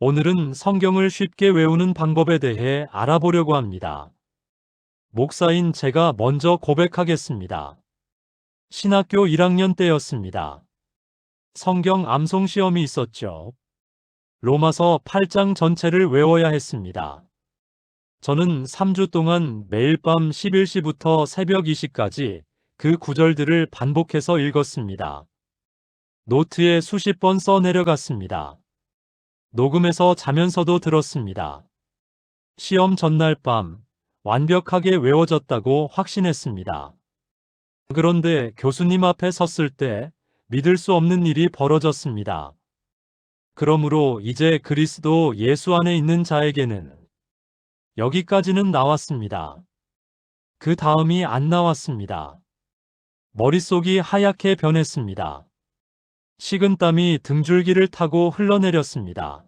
오늘은 성경을 쉽게 외우는 방법에 대해 알아보려고 합니다. 목사인 제가 먼저 고백하겠습니다. 신학교 1학년 때였습니다. 성경 암송 시험이 있었죠. 로마서 8장 전체를 외워야 했습니다. 저는 3주 동안 매일 밤 11시부터 새벽 2시까지 그 구절들을 반복해서 읽었습니다. 노트에 수십 번 써 내려갔습니다. 녹음해서 자면서도 들었습니다. 시험 전날 밤 완벽하게 외워졌다고 확신했습니다. 그런데 교수님 앞에 섰을 때 믿을 수 없는 일이 벌어졌습니다. 그러므로 이제 그리스도 예수 안에 있는 자에게는 여기까지는 나왔습니다. 그 다음이 안 나왔습니다. 머릿속이 하얗게 변했습니다. 식은땀이 등줄기를 타고 흘러내렸습니다.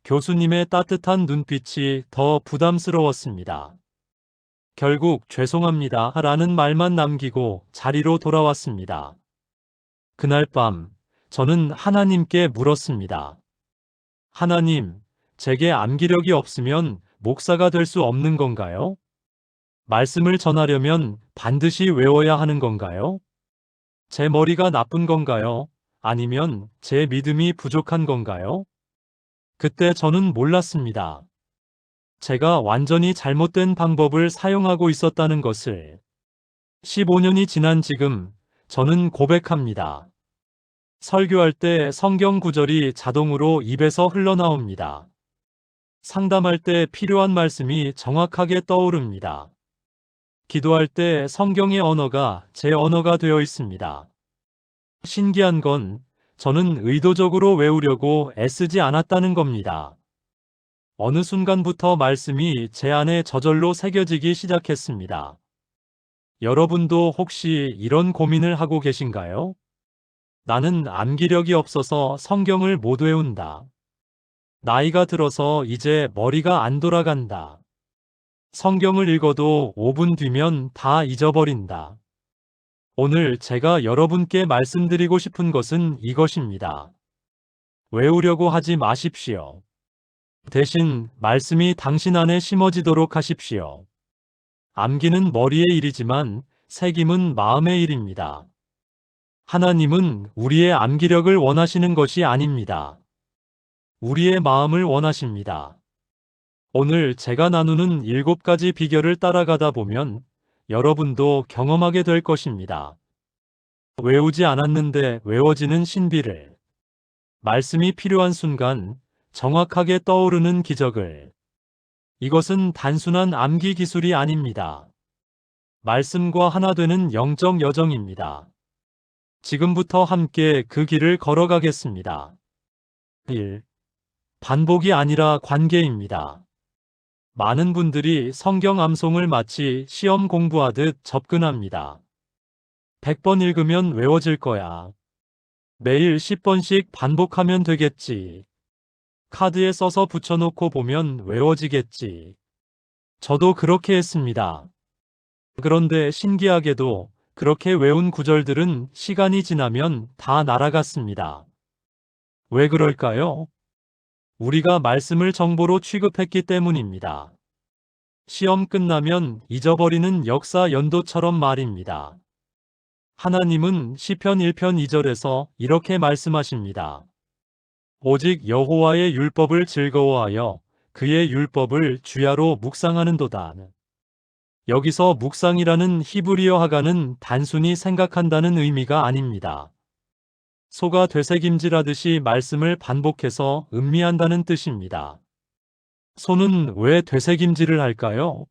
교수님의 따뜻한 눈빛이 더 부담스러웠습니다. 결국 죄송합니다 라는 말만 남기고 자리로 돌아왔습니다. 그날 밤 저는 하나님께 물었습니다. 하나님, 제게 암기력이 없으면 목사가 될 수 없는 건가요? 말씀을 전하려면 반드시 외워야 하는 건가요? 제 머리가 나쁜 건가요? 아니면 제 믿음이 부족한 건가요? 그때 저는 몰랐습니다. 제가 완전히 잘못된 방법을 사용하고 있었다는 것을. 15년이 지난 지금 저는 고백합니다. 설교할 때 성경 구절이 자동으로 입에서 흘러나옵니다. 상담할 때 필요한 말씀이 정확하게 떠오릅니다. 기도할 때 성경의 언어가 제 언어가 되어 있습니다. 신기한 건 저는 의도적으로 외우려고 애쓰지 않았다는 겁니다. 어느 순간부터 말씀이 제 안에 저절로 새겨지기 시작했습니다. 여러분도 혹시 이런 고민을 하고 계신가요? 나는 암기력이 없어서 성경을 못 외운다. 나이가 들어서 이제 머리가 안 돌아간다. 성경을 읽어도 5분 뒤면 다 잊어버린다. 오늘 제가 여러분께 말씀드리고 싶은 것은 이것입니다. 외우려고 하지 마십시오. 대신 말씀이 당신 안에 심어지도록 하십시오. 암기는 머리의 일이지만 새김은 마음의 일입니다. 하나님은 우리의 암기력을 원하시는 것이 아닙니다. 우리의 마음을 원하십니다. 오늘 제가 나누는 7가지 비결을 따라가다 보면 여러분도 경험하게 될 것입니다. 외우지 않았는데 외워지는 신비를, 말씀이 필요한 순간 정확하게 떠오르는 기적을. 이것은 단순한 암기 기술이 아닙니다. 말씀과 하나 되는 영적 여정입니다. 지금부터 함께 그 길을 걸어가겠습니다. 1. 반복이 아니라 관계입니다. 많은 분들이 성경 암송을 마치 시험 공부하듯 접근합니다. 100번 읽으면 외워질 거야. 매일 10번씩 반복하면 되겠지. 카드에 써서 붙여놓고 보면 외워지겠지. 저도 그렇게 했습니다. 그런데 신기하게도 그렇게 외운 구절들은 시간이 지나면 다 날아갔습니다. 왜 그럴까요? 우리가 말씀을 정보로 취급했기 때문입니다. 시험 끝나면 잊어버리는 역사 연도처럼 말입니다. 하나님은 시편 1편 2절에서 이렇게 말씀하십니다. 오직 여호와의 율법을 즐거워하여 그의 율법을 주야로 묵상하는도다. 여기서 묵상이라는 히브리어 하가는 단순히 생각한다는 의미가 아닙니다. 소가 되새김질하듯이 말씀을 반복해서 음미한다는 뜻입니다. 소는 왜 되새김질을 할까요?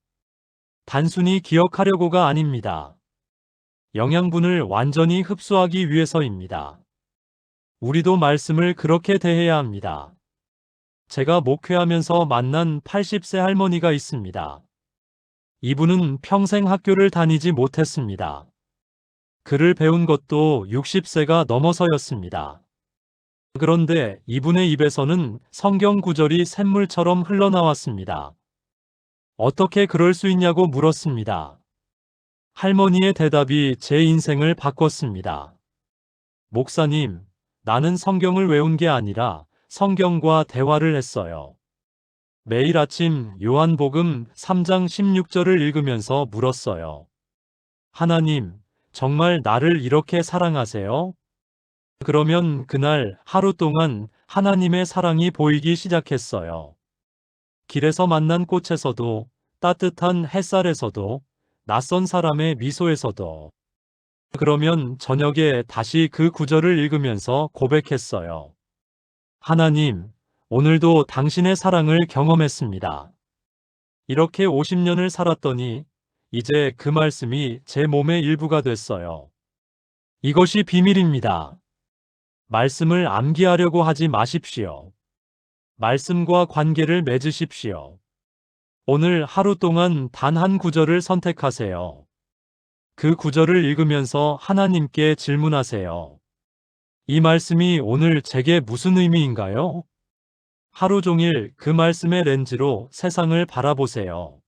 단순히 기억하려고가 아닙니다. 영양분을 완전히 흡수하기 위해서입니다. 우리도 말씀을 그렇게 대해야 합니다. 제가 목회하면서 만난 80세 할머니가 있습니다. 이분은 평생 학교를 다니지 못했습니다. 글을 배운 것도 60세가 넘어서였습니다. 그런데 이분의 입에서는 성경 구절이 샘물처럼 흘러나왔습니다. 어떻게 그럴 수 있냐고 물었습니다. 할머니의 대답이 제 인생을 바꿨습니다. 목사님, 나는 성경을 외운 게 아니라 성경과 대화를 했어요. 매일 아침 요한복음 3장 16절을 읽으면서 물었어요. 하나님, 정말 나를 이렇게 사랑하세요? 그러면 그날 하루 동안 하나님의 사랑이 보이기 시작했어요. 길에서 만난 꽃에서도, 따뜻한 햇살에서도, 낯선 사람의 미소에서도. 그러면 저녁에 다시 그 구절을 읽으면서 고백했어요. 하나님, 오늘도 당신의 사랑을 경험했습니다. 이렇게 50년을 살았더니 이제 그 말씀이 제 몸의 일부가 됐어요. 이것이 비밀입니다. 말씀을 암기하려고 하지 마십시오. 말씀과 관계를 맺으십시오. 오늘 하루 동안 단 한 구절을 선택하세요. 그 구절을 읽으면서 하나님께 질문하세요. 이 말씀이 오늘 제게 무슨 의미인가요? 하루 종일 그 말씀의 렌즈로 세상을 바라보세요.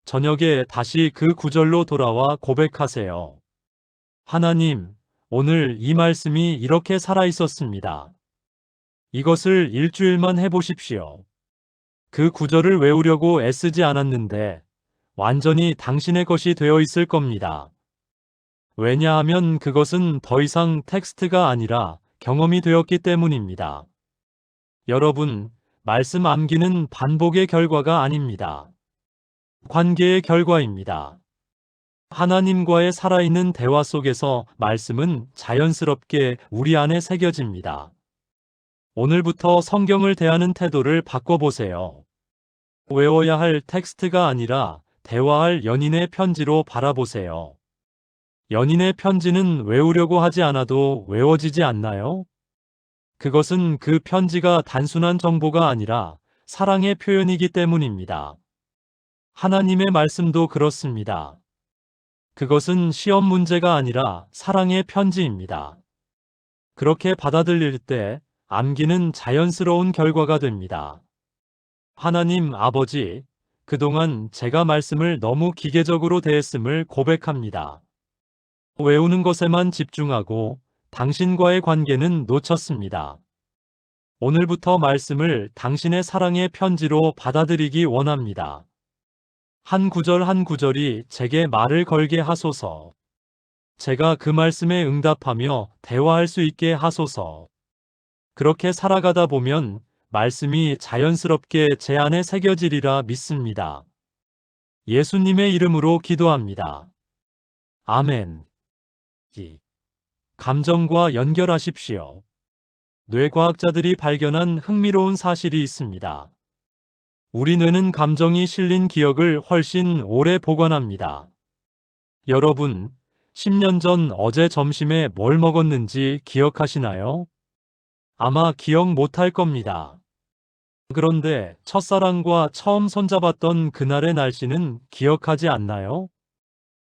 저녁에 다시 그 구절로 돌아와 고백하세요. 하나님, 오늘 이 말씀이 이렇게 살아있었습니다. 이것을 일주일만 해보십시오. 그 구절을 외우려고 애쓰지 않았는데 완전히 당신의 것이 되어 있을 겁니다. 왜냐하면 그것은 더 이상 텍스트가 아니라 경험이 되었기 때문입니다. 여러분, 말씀 암기는 반복의 결과가 아닙니다. 관계의 결과입니다. 하나님과의 살아있는 대화 속에서 말씀은 자연스럽게 우리 안에 새겨집니다. 오늘부터 성경을 대하는 태도를 바꿔보세요. 외워야 할 텍스트가 아니라 대화할 연인의 편지로 바라보세요. 연인의 편지는 외우려고 하지 않아도 외워지지 않나요? 그것은 그 편지가 단순한 정보가 아니라 사랑의 표현이기 때문입니다. 하나님의 말씀도 그렇습니다. 그것은 시험 문제가 아니라 사랑의 편지입니다. 그렇게 받아들일 때 암기는 자연스러운 결과가 됩니다. 하나님 아버지, 그동안 제가 말씀을 너무 기계적으로 대했음을 고백합니다. 외우는 것에만 집중하고 당신과의 관계는 놓쳤습니다. 오늘부터 말씀을 당신의 사랑의 편지로 받아들이기 원합니다. 한 구절 한 구절이 제게 말을 걸게 하소서. 제가 그 말씀에 응답하며 대화할 수 있게 하소서. 그렇게 살아가다 보면 말씀이 자연스럽게 제 안에 새겨지리라 믿습니다. 예수님의 이름으로 기도합니다. 아멘. 감정과 연결하십시오. 뇌과학자들이 발견한 흥미로운 사실이 있습니다. 우리 뇌는 감정이 실린 기억을 훨씬 오래 보관합니다. 여러분, 10년 전 어제 점심에 뭘 먹었는지 기억하시나요? 아마 기억 못할 겁니다. 그런데 첫사랑과 처음 손잡았던 그날의 날씨는 기억하지 않나요?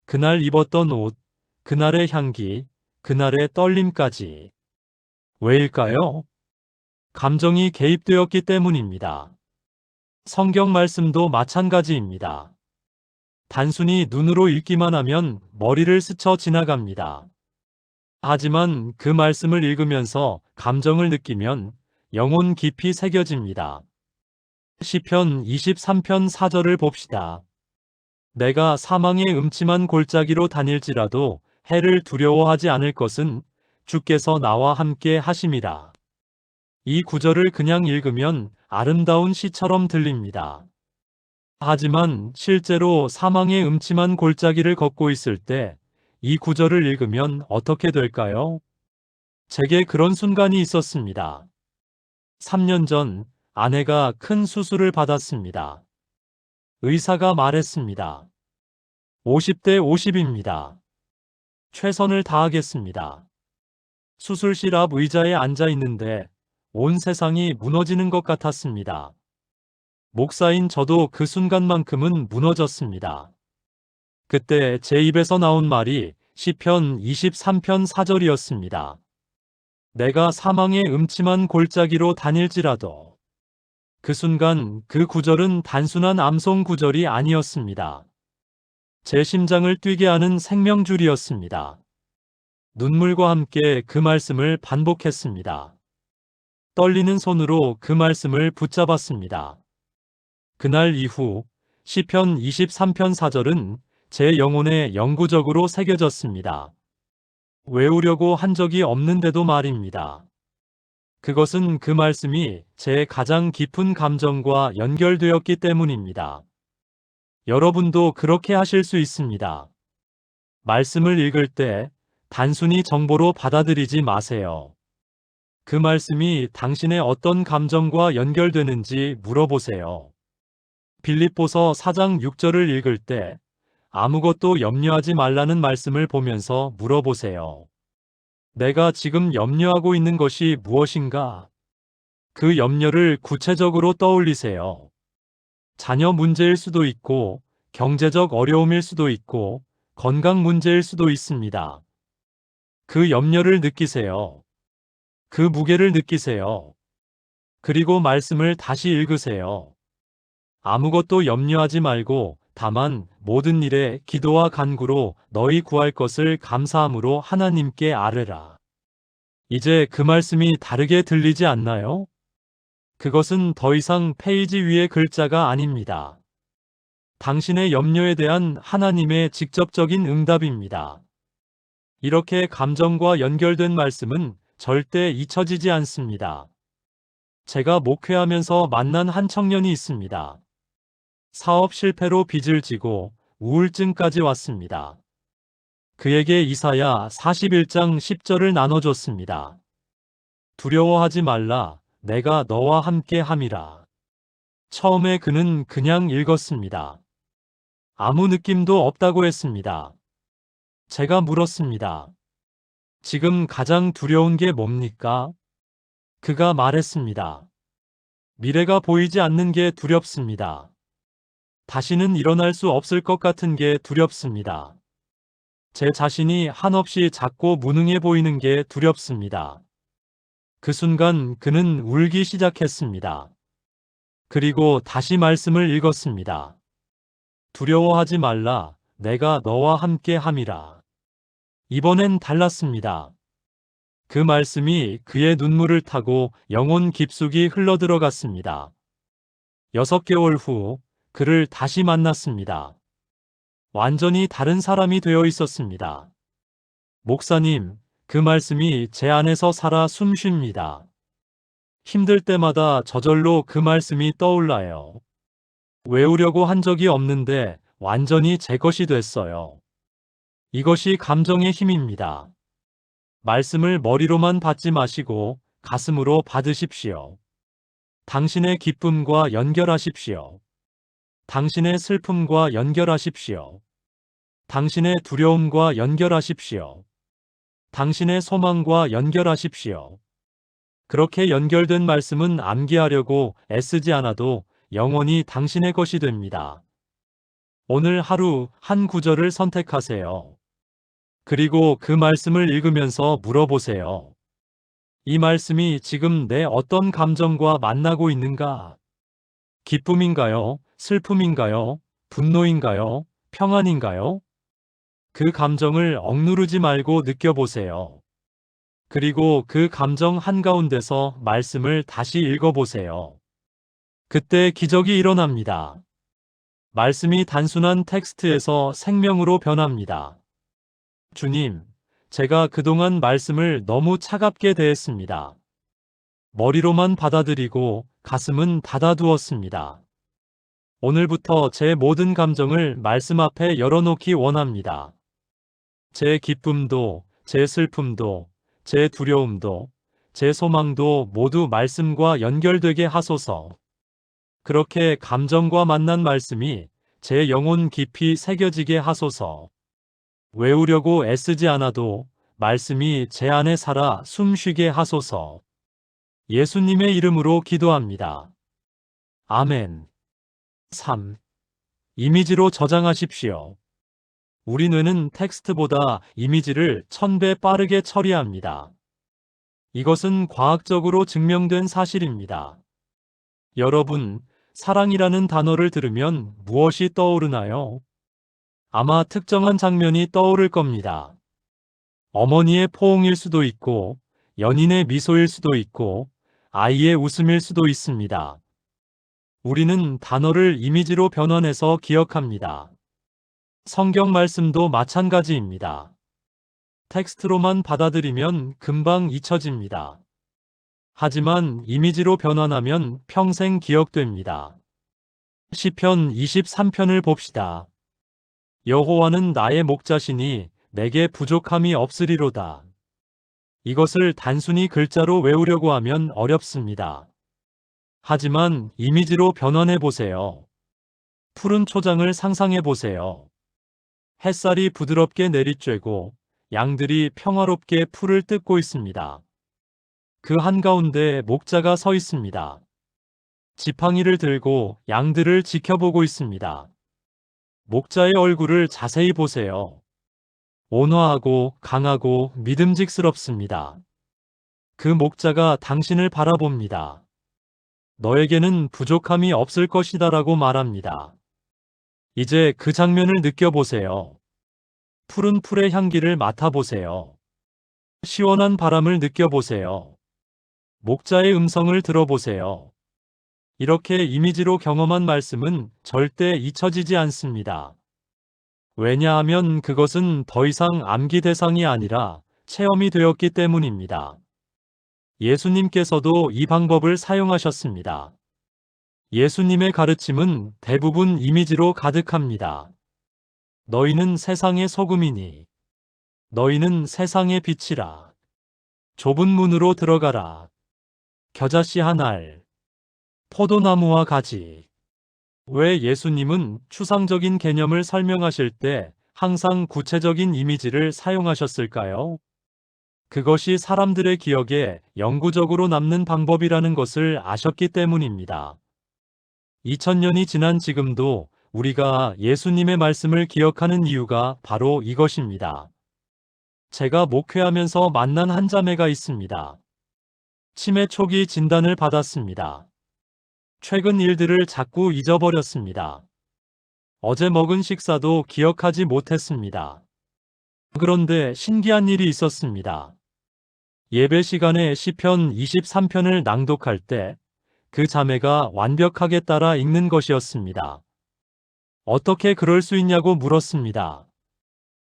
그날 입었던 옷, 그날의 향기, 그날의 떨림까지. 왜일까요? 감정이 개입되었기 때문입니다. 성경 말씀도 마찬가지입니다. 단순히 눈으로 읽기만 하면 머리를 스쳐 지나갑니다. 하지만 그 말씀을 읽으면서 감정을 느끼면 영혼 깊이 새겨집니다. 시편 23편 4절을 봅시다. 내가 사망의 음침한 골짜기로 다닐지라도 해를 두려워하지 않을 것은 주께서 나와 함께 하심이라. 이 구절을 그냥 읽으면 아름다운 시처럼 들립니다. 하지만 실제로 사망의 음침한 골짜기를 걷고 있을 때 이 구절을 읽으면 어떻게 될까요? 제게 그런 순간이 있었습니다. 3년 전 아내가 큰 수술을 받았습니다. 의사가 말했습니다. 50대 50입니다. 최선을 다하겠습니다. 수술실 앞 의자에 앉아 있는데 온 세상이 무너지는 것 같았습니다. 목사인 저도 그 순간만큼은 무너졌습니다. 그때 제 입에서 나온 말이 시편 23편 4절이었습니다. 내가 사망의 음침한 골짜기로 다닐지라도. 그 순간 그 구절은 단순한 암송 구절이 아니었습니다. 제 심장을 뛰게 하는 생명줄이었습니다. 눈물과 함께 그 말씀을 반복했습니다. 떨리는 손으로 그 말씀을 붙잡았습니다. 그날 이후 시편 23편 4절은 제 영혼에 영구적으로 새겨졌습니다. 외우려고 한 적이 없는데도 말입니다. 그것은 그 말씀이 제 가장 깊은 감정과 연결되었기 때문입니다. 여러분도 그렇게 하실 수 있습니다. 말씀을 읽을 때 단순히 정보로 받아들이지 마세요. 그 말씀이 당신의 어떤 감정과 연결되는지 물어보세요. 빌립보서 4장 6절을 읽을 때 아무것도 염려하지 말라는 말씀을 보면서 물어보세요. 내가 지금 염려하고 있는 것이 무엇인가? 그 염려를 구체적으로 떠올리세요. 자녀 문제일 수도 있고, 경제적 어려움일 수도 있고, 건강 문제일 수도 있습니다. 그 염려를 느끼세요. 그 무게를 느끼세요. 그리고 말씀을 다시 읽으세요. 아무것도 염려하지 말고 다만 모든 일에 기도와 간구로 너희 구할 것을 감사함으로 하나님께 아뢰라. 이제 그 말씀이 다르게 들리지 않나요? 그것은 더 이상 페이지 위의 글자가 아닙니다. 당신의 염려에 대한 하나님의 직접적인 응답입니다. 이렇게 감정과 연결된 말씀은 절대 잊혀지지 않습니다. 제가 목회하면서 만난 한 청년이 있습니다. 사업 실패로 빚을 지고 우울증까지 왔습니다. 그에게 이사야 41장 10절을 나눠줬습니다. 두려워하지 말라, 내가 너와 함께 함이라. 처음에 그는 그냥 읽었습니다. 아무 느낌도 없다고 했습니다. 제가 물었습니다. 지금 가장 두려운 게 뭡니까? 그가 말했습니다. 미래가 보이지 않는 게 두렵습니다. 다시는 일어날 수 없을 것 같은 게 두렵습니다. 제 자신이 한없이 작고 무능해 보이는 게 두렵습니다. 그 순간 그는 울기 시작했습니다. 그리고 다시 말씀을 읽었습니다. 두려워하지 말라, 내가 너와 함께 함이라. 이번엔 달랐습니다. 그 말씀이 그의 눈물을 타고 영혼 깊숙이 흘러들어갔습니다. 6개월 후 그를 다시 만났습니다. 완전히 다른 사람이 되어 있었습니다. 목사님, 그 말씀이 제 안에서 살아 숨쉽니다. 힘들 때마다 저절로 그 말씀이 떠올라요. 외우려고 한 적이 없는데 완전히 제 것이 됐어요. 이것이 감정의 힘입니다. 말씀을 머리로만 받지 마시고 가슴으로 받으십시오. 당신의 기쁨과 연결하십시오. 당신의 슬픔과 연결하십시오. 당신의 두려움과 연결하십시오. 당신의 소망과 연결하십시오. 그렇게 연결된 말씀은 암기하려고 애쓰지 않아도 영원히 당신의 것이 됩니다. 오늘 하루 한 구절을 선택하세요. 그리고 그 말씀을 읽으면서 물어보세요. 이 말씀이 지금 내 어떤 감정과 만나고 있는가? 기쁨인가요? 슬픔인가요? 분노인가요? 평안인가요? 그 감정을 억누르지 말고 느껴보세요. 그리고 그 감정 한가운데서 말씀을 다시 읽어보세요. 그때 기적이 일어납니다. 말씀이 단순한 텍스트에서 생명으로 변합니다. 주님, 제가 그동안 말씀을 너무 차갑게 대했습니다. 머리로만 받아들이고 가슴은 닫아두었습니다. 오늘부터 제 모든 감정을 말씀 앞에 열어놓기 원합니다. 제 기쁨도, 제 슬픔도, 제 두려움도, 제 소망도 모두 말씀과 연결되게 하소서. 그렇게 감정과 만난 말씀이 제 영혼 깊이 새겨지게 하소서. 외우려고 애쓰지 않아도 말씀이 제 안에 살아 숨쉬게 하소서. 예수님의 이름으로 기도합니다. 아멘. 3. 이미지로 저장하십시오. 우리 뇌는 텍스트보다 이미지를 1000배 빠르게 처리합니다. 이것은 과학적으로 증명된 사실입니다. 여러분, 사랑이라는 단어를 들으면 무엇이 떠오르나요? 아마 특정한 장면이 떠오를 겁니다. 어머니의 포옹일 수도 있고, 연인의 미소일 수도 있고, 아이의 웃음일 수도 있습니다. 우리는 단어를 이미지로 변환해서 기억합니다. 성경 말씀도 마찬가지입니다. 텍스트로만 받아들이면 금방 잊혀집니다. 하지만 이미지로 변환하면 평생 기억됩니다. 시편 23편을 봅시다. 여호와는 나의 목자시니 내게 부족함이 없으리로다. 이것을 단순히 글자로 외우려고 하면 어렵습니다. 하지만 이미지로 변환해 보세요. 푸른 초장을 상상해 보세요. 햇살이 부드럽게 내리쬐고 양들이 평화롭게 풀을 뜯고 있습니다. 그 한가운데 목자가 서 있습니다. 지팡이를 들고 양들을 지켜보고 있습니다. 목자의 얼굴을 자세히 보세요. 온화하고 강하고 믿음직스럽습니다. 그 목자가 당신을 바라봅니다. 너에게는 부족함이 없을 것이다라고 말합니다. 이제 그 장면을 느껴보세요. 푸른 풀의 향기를 맡아보세요. 시원한 바람을 느껴보세요. 목자의 음성을 들어보세요. 이렇게 이미지로 경험한 말씀은 절대 잊혀지지 않습니다. 왜냐하면 그것은 더 이상 암기 대상이 아니라 체험이 되었기 때문입니다. 예수님께서도 이 방법을 사용하셨습니다. 예수님의 가르침은 대부분 이미지로 가득합니다. 너희는 세상의 소금이니 너희는 세상의 빛이라. 좁은 문으로 들어가라. 겨자씨 한 알, 포도나무와 가지. 왜 예수님은 추상적인 개념을 설명하실 때 항상 구체적인 이미지를 사용하셨을까요? 그것이 사람들의 기억에 영구적으로 남는 방법이라는 것을 아셨기 때문입니다. 2000년이 지난 지금도 우리가 예수님의 말씀을 기억하는 이유가 바로 이것입니다. 제가 목회하면서 만난 한 자매가 있습니다. 치매 초기 진단을 받았습니다. 최근 일들을 자꾸 잊어버렸습니다. 어제 먹은 식사도 기억하지 못했습니다. 그런데 신기한 일이 있었습니다. 예배 시간에 시편 23편을 낭독할 때 그 자매가 완벽하게 따라 읽는 것이었습니다. 어떻게 그럴 수 있냐고 물었습니다.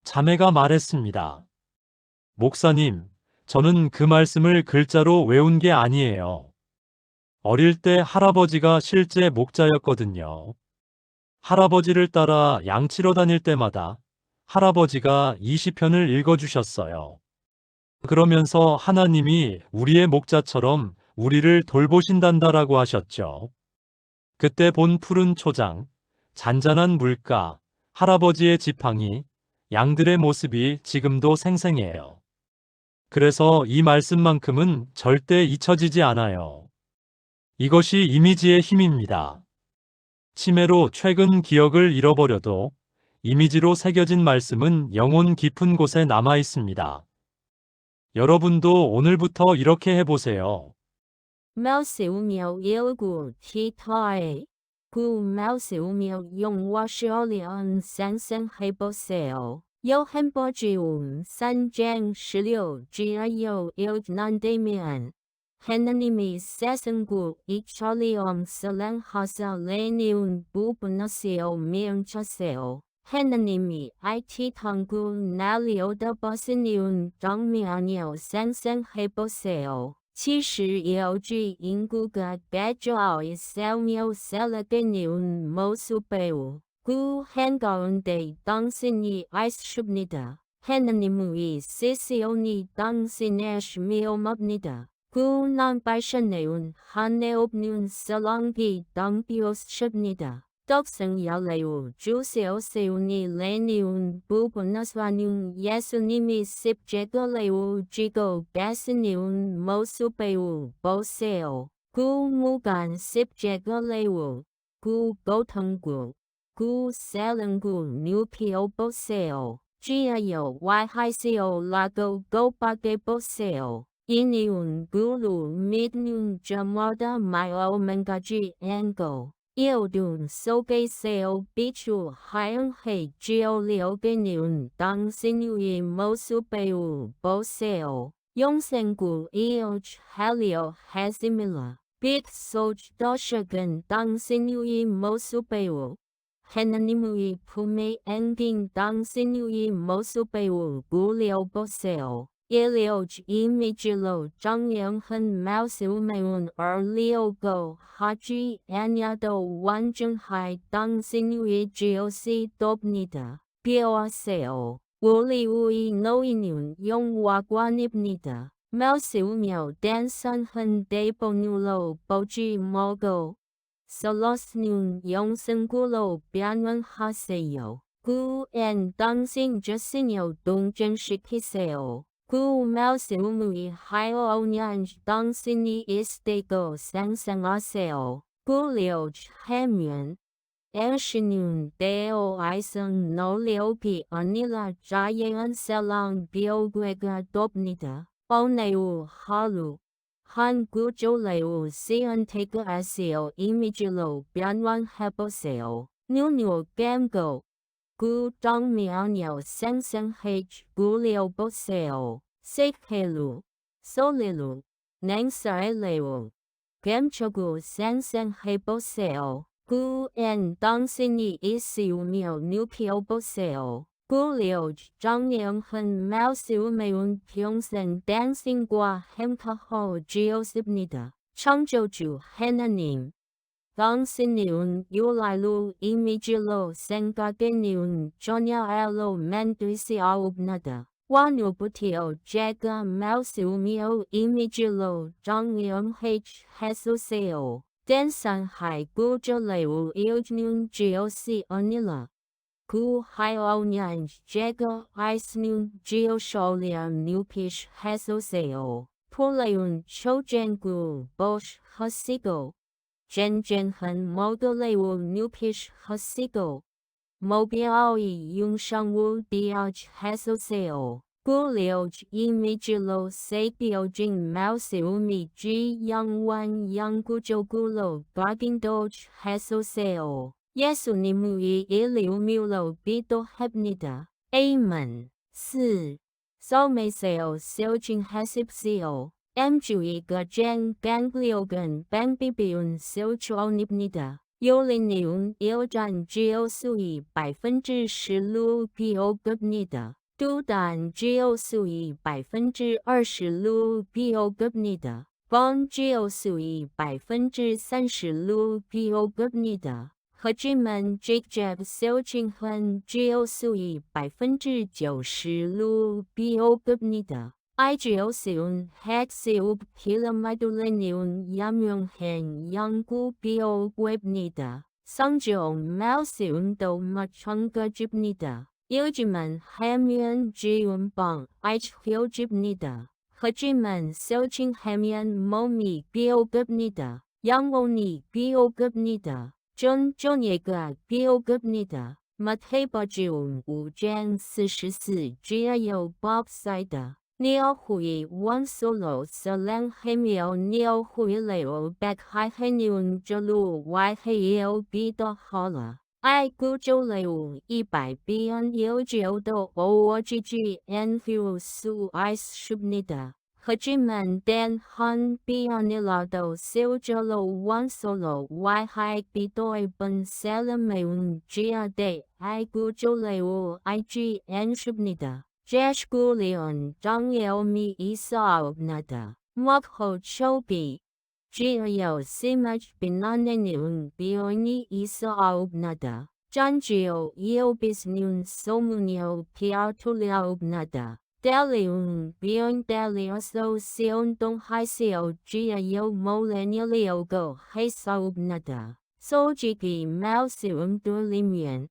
자매가 말했습니다. 목사님, 저는 그 말씀을 글자로 외운 게 아니에요. 어릴 때 할아버지가 실제 목자였거든요. 할아버지를 따라 양 치러 다닐 때마다 할아버지가 이 시편을 읽어주셨어요. 그러면서 하나님이 우리의 목자처럼 우리를 돌보신단다라고 하셨죠. 그때 본 푸른 초장, 잔잔한 물가, 할아버지의 지팡이, 양들의 모습이 지금도 생생해요. 그래서 이 말씀만큼은 절대 잊혀지지 않아요. 이것이 이미지의 힘입니다. 치매로 최근 기억을 잃어버려도 이미지로 새겨진 말씀은 영혼 깊은 곳에 남아 있습니다. 여러분도 오늘부터 이렇게 해보세요. Mouse yêu thi thoi. Gu mouse yung washiolion san san heboseo. Yo hembogium san jang shilio gio il nandamian. Henanimi sesengu icholium salang hasa leniun bubunasio miun chaseo. Henanimi it tongu nalioda bosiniun dongmianio san san heboseo. 70ELG 인구가 배조하여 살며 살아가는 모습을 그 한가운데 당신이 아십니다. 하나님의 시시온이 당신의 시미움입니다. 그 남발신은 한해 없는 사랑이 당비었습니다. 떡상 열레우 주세오세우니 레니운 부분나스와는 예수님이 십자가를 지고 가시는 모습을 보세요. 그 무관 십자가를 그 고통구 그 사랑구 눈피어 보세요. 지하여 와하시오라고 고박해 보세요. 이니운 구루 믿는 자마다 마음만가지 않고 Yêu 속에서 비추 하얀해 지어려가는 당신의 모습을 보세요. 영생구 이어하려 했음이라. 빗소도식은 당신의 모습배우 하나님의 품에 안긴 당신의 모습배우 굴려보세요. 일료지 이미지로 정형한 말씀은 어려고 하지 않아도 완전히 당신의 지으시 돕니다. 비워하세요. 우리의 노인은 영화관입니다. 말씀며 단선한 대본으로 보지 말고 슬롯는 영상구로 변환하세요. 구엔 당신 자신을 동전시키세요. 그 말씀이 하오면 당신이 있다고 상상하세요. 그리하면 당신은 대오아이선 노력이 아니라 자연스러운 비교가 됩니다. 오늘 하루 한 구조를 선택하세요. 이미지로 변환해보세요. 눈을 감고 그 장면을 상상해 그려보세요. 색깔로, 소리로, 냉살로, 감촉을 상상해보세요. 그엔 당신이 있으며 느껴보세요. 그리고 정형한 말씀은 평생 당신과 함께하지었습니다. 창조주 하나님, 당신은 유라로 이미지로 생각에는 전혀 알로 만들 수 없나다. 오늘부터 제가 말씀이요 이미지로 정형해 주세요. 단상하이 구조를 이루는 지어시 아니라 그 하오년 제가 아이스는 지어쇼리안 뉴피시 해주세요. 폴레운 초젠구 보시 하시고 젠젠한 모델레우 뉴피시 하시고 모비아의 융성을 디아지 해주세요. 그리고 이미지로 새겨진 말씀이 지영원 영구적으로 각인도지 해주세요. 예수님의 이름으로 기도합니다. 아멘. 4. 삶에서 실천하십시오. MG가 장 강력한 방법은 실천입니다. 요리는 일단 지어수의 10%로 비교급니다. 두단 지어수의 20%로 비교급니다. 번 지어수의 30%로 비교급니다. 하지만 직접 실천한 지어수의 90%로 비교급니다. 이지어수는 핵수업 필름마들레니온 야명행 연구 비교급입니다. 성경 말씀도 마찬가지입니다. 일지만 하면 지운방 이지효집니다. 하지만 실천하면 몸이 비교급니다. 영혼이 비교급니다. 전예가 비교급니다. 마태복음 5장 44절의 법사이다. 니어후이 원소로 사랑하며 니어후이레오 백하하니운 절로 와해요 비도하라. 구조레오 100번 일지어도 오어지지 않을 수 있습니다. 하지만 단 한 번이라도 실제로 원소로 와해비도해본 사람은 지하대 구조레오 알지 않습니다. 제시구리온 정예움이 있어 없나다. 목호 초비 지어요 심하지 비난에는 비용이 있어 없나다. 전지요 이오비스는 소문요 피아툴려 없나다. 달리운 비용 달리어서 시운동하시오 지어요 몰레니리오고 해서 없나다. 솔직히 말씀 돌리면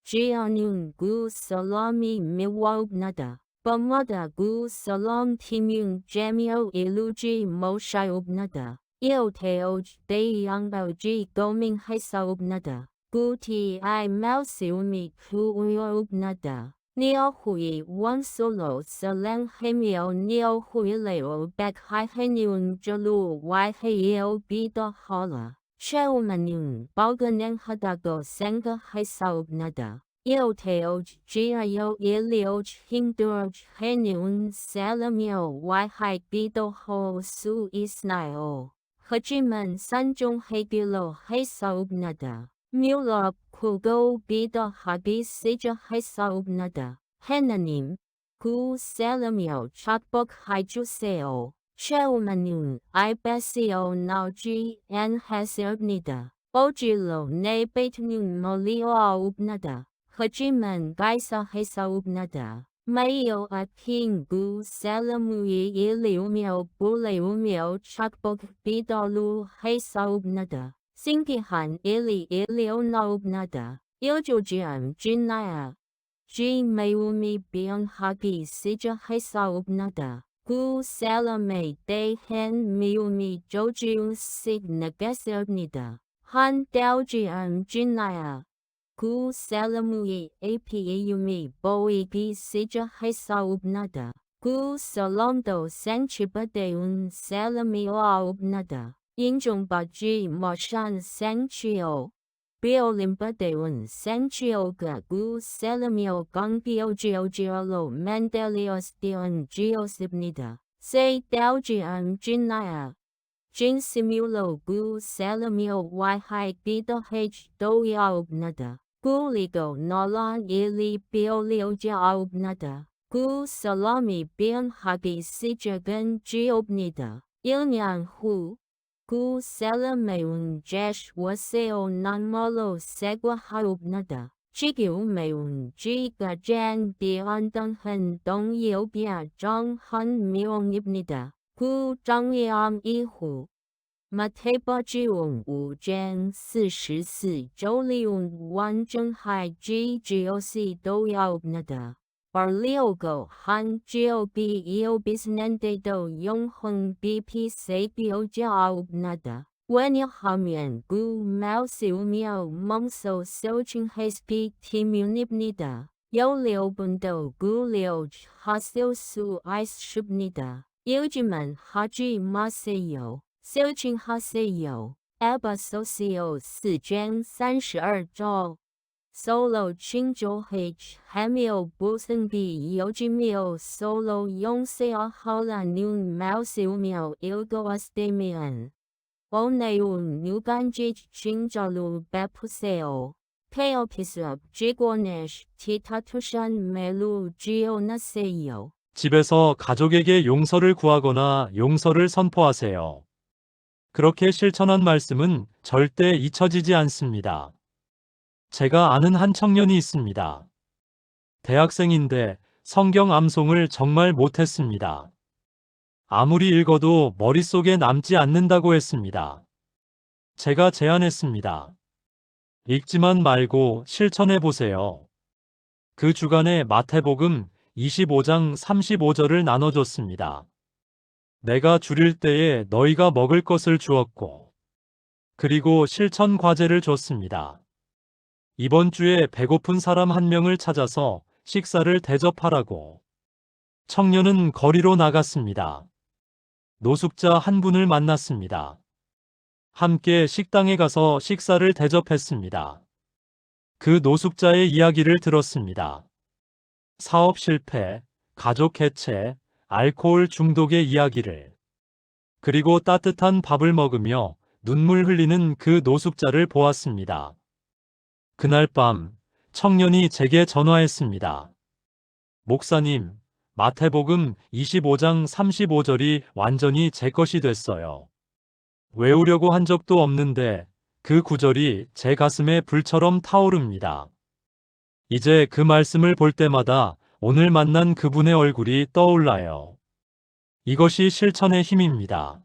지어는 그 사람이 미워없나다. 밤마다 그 사람 팀은 재미어 이루지 못하옵나다. 일테오지 대양바오지 고민하사옵나다. 구티의 말씀이 후회옵나다. 니어후이 원소로 사랑하며 니어후이레오 백하하니운 절로 와해요 비도하라. 최우만은 발견하다고 생각하사옵나다. yêu theo Gio ilio Hindur Henun Salamio Y Hai Bido Ho Su Isnao. Hajiman Sanjung Hegilo Hesaubnada. Mulop Kugo Bido Habi Sija Hesaubnada. Henanim. Gu Salamio Chakbok Hijuseo. Cheumanun Ibesio Nauji and Hasebnida. Ojilo Ne Betnun Molio Ubnada. Hajiman Gaisa Hesaubnada. Mayo Aking Gu Salamui Iliumio Buleumio Chakbok Bidolu Hesaubnada. Singihan Ili Ilionaubnada. Iljojiam Jinaya. G Mayumi Bion Hagi Sija Hesaubnada. Gu Salame De Hen Miumi Jojiu Sig Nagasabnida. Han Daljiam Jinaya. Gu Salamui Apiumi Boigi Sija Hesaubnada. Gu Salondo Sanchibadeun Salamio Ubnada. Injung Baji Moshan Sanchio. Biolimbadeun Sanchio Gu Salamio Gongbio Geogiolo Mandelios Dion Geosibnida. Se Daljiam Jinaya. Jin Simulo Gu Salamio Y Hai Bido H Doyaubnada. Gu Ligo Nolan Ili Biolio Jaubnada. Gu Salami Bion Hagi Sijagan Geobnida. Ilnyang Hu. Gu Salameun Jesh Waseo Nanmolo Segwa Haubnada. Chigiu Meun Jiga Jan Biandang Han Dong Yobia Zhang Han Miong Ibnida. Gu Zhang Yam Ihu. Mateba Jiung Wu Jan 44周利用完整海 GGOC 都要nada. Barlio go han GOB eobisnende do yong hung BP se bio jiao nada. When ya hamien gu mao siu miao mong so ching hasp timunibnida. Yo liu bundo gu liu hasil su ice shubnida. Yujiman haji maseyo. 修清哈塞有 Abba Socio 4卷32兆 Solo 清九 H 还没有不曾比有几秒 Solo 用 C 好了 Noon 秒小秒 Ilgo Astemian 我内容 New 感觉清着路 Bepuseo Pale Piece Up Jigonesh Titatushan Melu Gio Naseyo 집에서 가족에게 용서를 구하거나 용서를 선포하세요. 그렇게 실천한 말씀은 절대 잊혀지지 않습니다. 제가 아는 한 청년이 있습니다. 대학생인데 성경 암송을 정말 못했습니다. 아무리 읽어도 머릿속에 남지 않는다고 했습니다. 제가 제안했습니다. 읽지만 말고 실천해 보세요. 그 주간에 마태복음 25장 35절을 나눠줬습니다. 내가 줄일 때에 너희가 먹을 것을 주었고, 그리고 실천 과제를 줬습니다. 이번 주에 배고픈 사람 한 명을 찾아서 식사를 대접하라고. 청년은 거리로 나갔습니다. 노숙자 한 분을 만났습니다. 함께 식당에 가서 식사를 대접했습니다. 그 노숙자의 이야기를 들었습니다. 사업 실패, 가족 해체, 알코올 중독의 이야기를. 그리고 따뜻한 밥을 먹으며 눈물 흘리는 그 노숙자를 보았습니다. 그날 밤 청년이 제게 전화했습니다. 목사님, 마태복음 25장 35절이 완전히 제 것이 됐어요. 외우려고 한 적도 없는데 그 구절이 제 가슴에 불처럼 타오릅니다. 이제 그 말씀을 볼 때마다 오늘 만난 그분의 얼굴이 떠올라요. 이것이 실천의 힘입니다.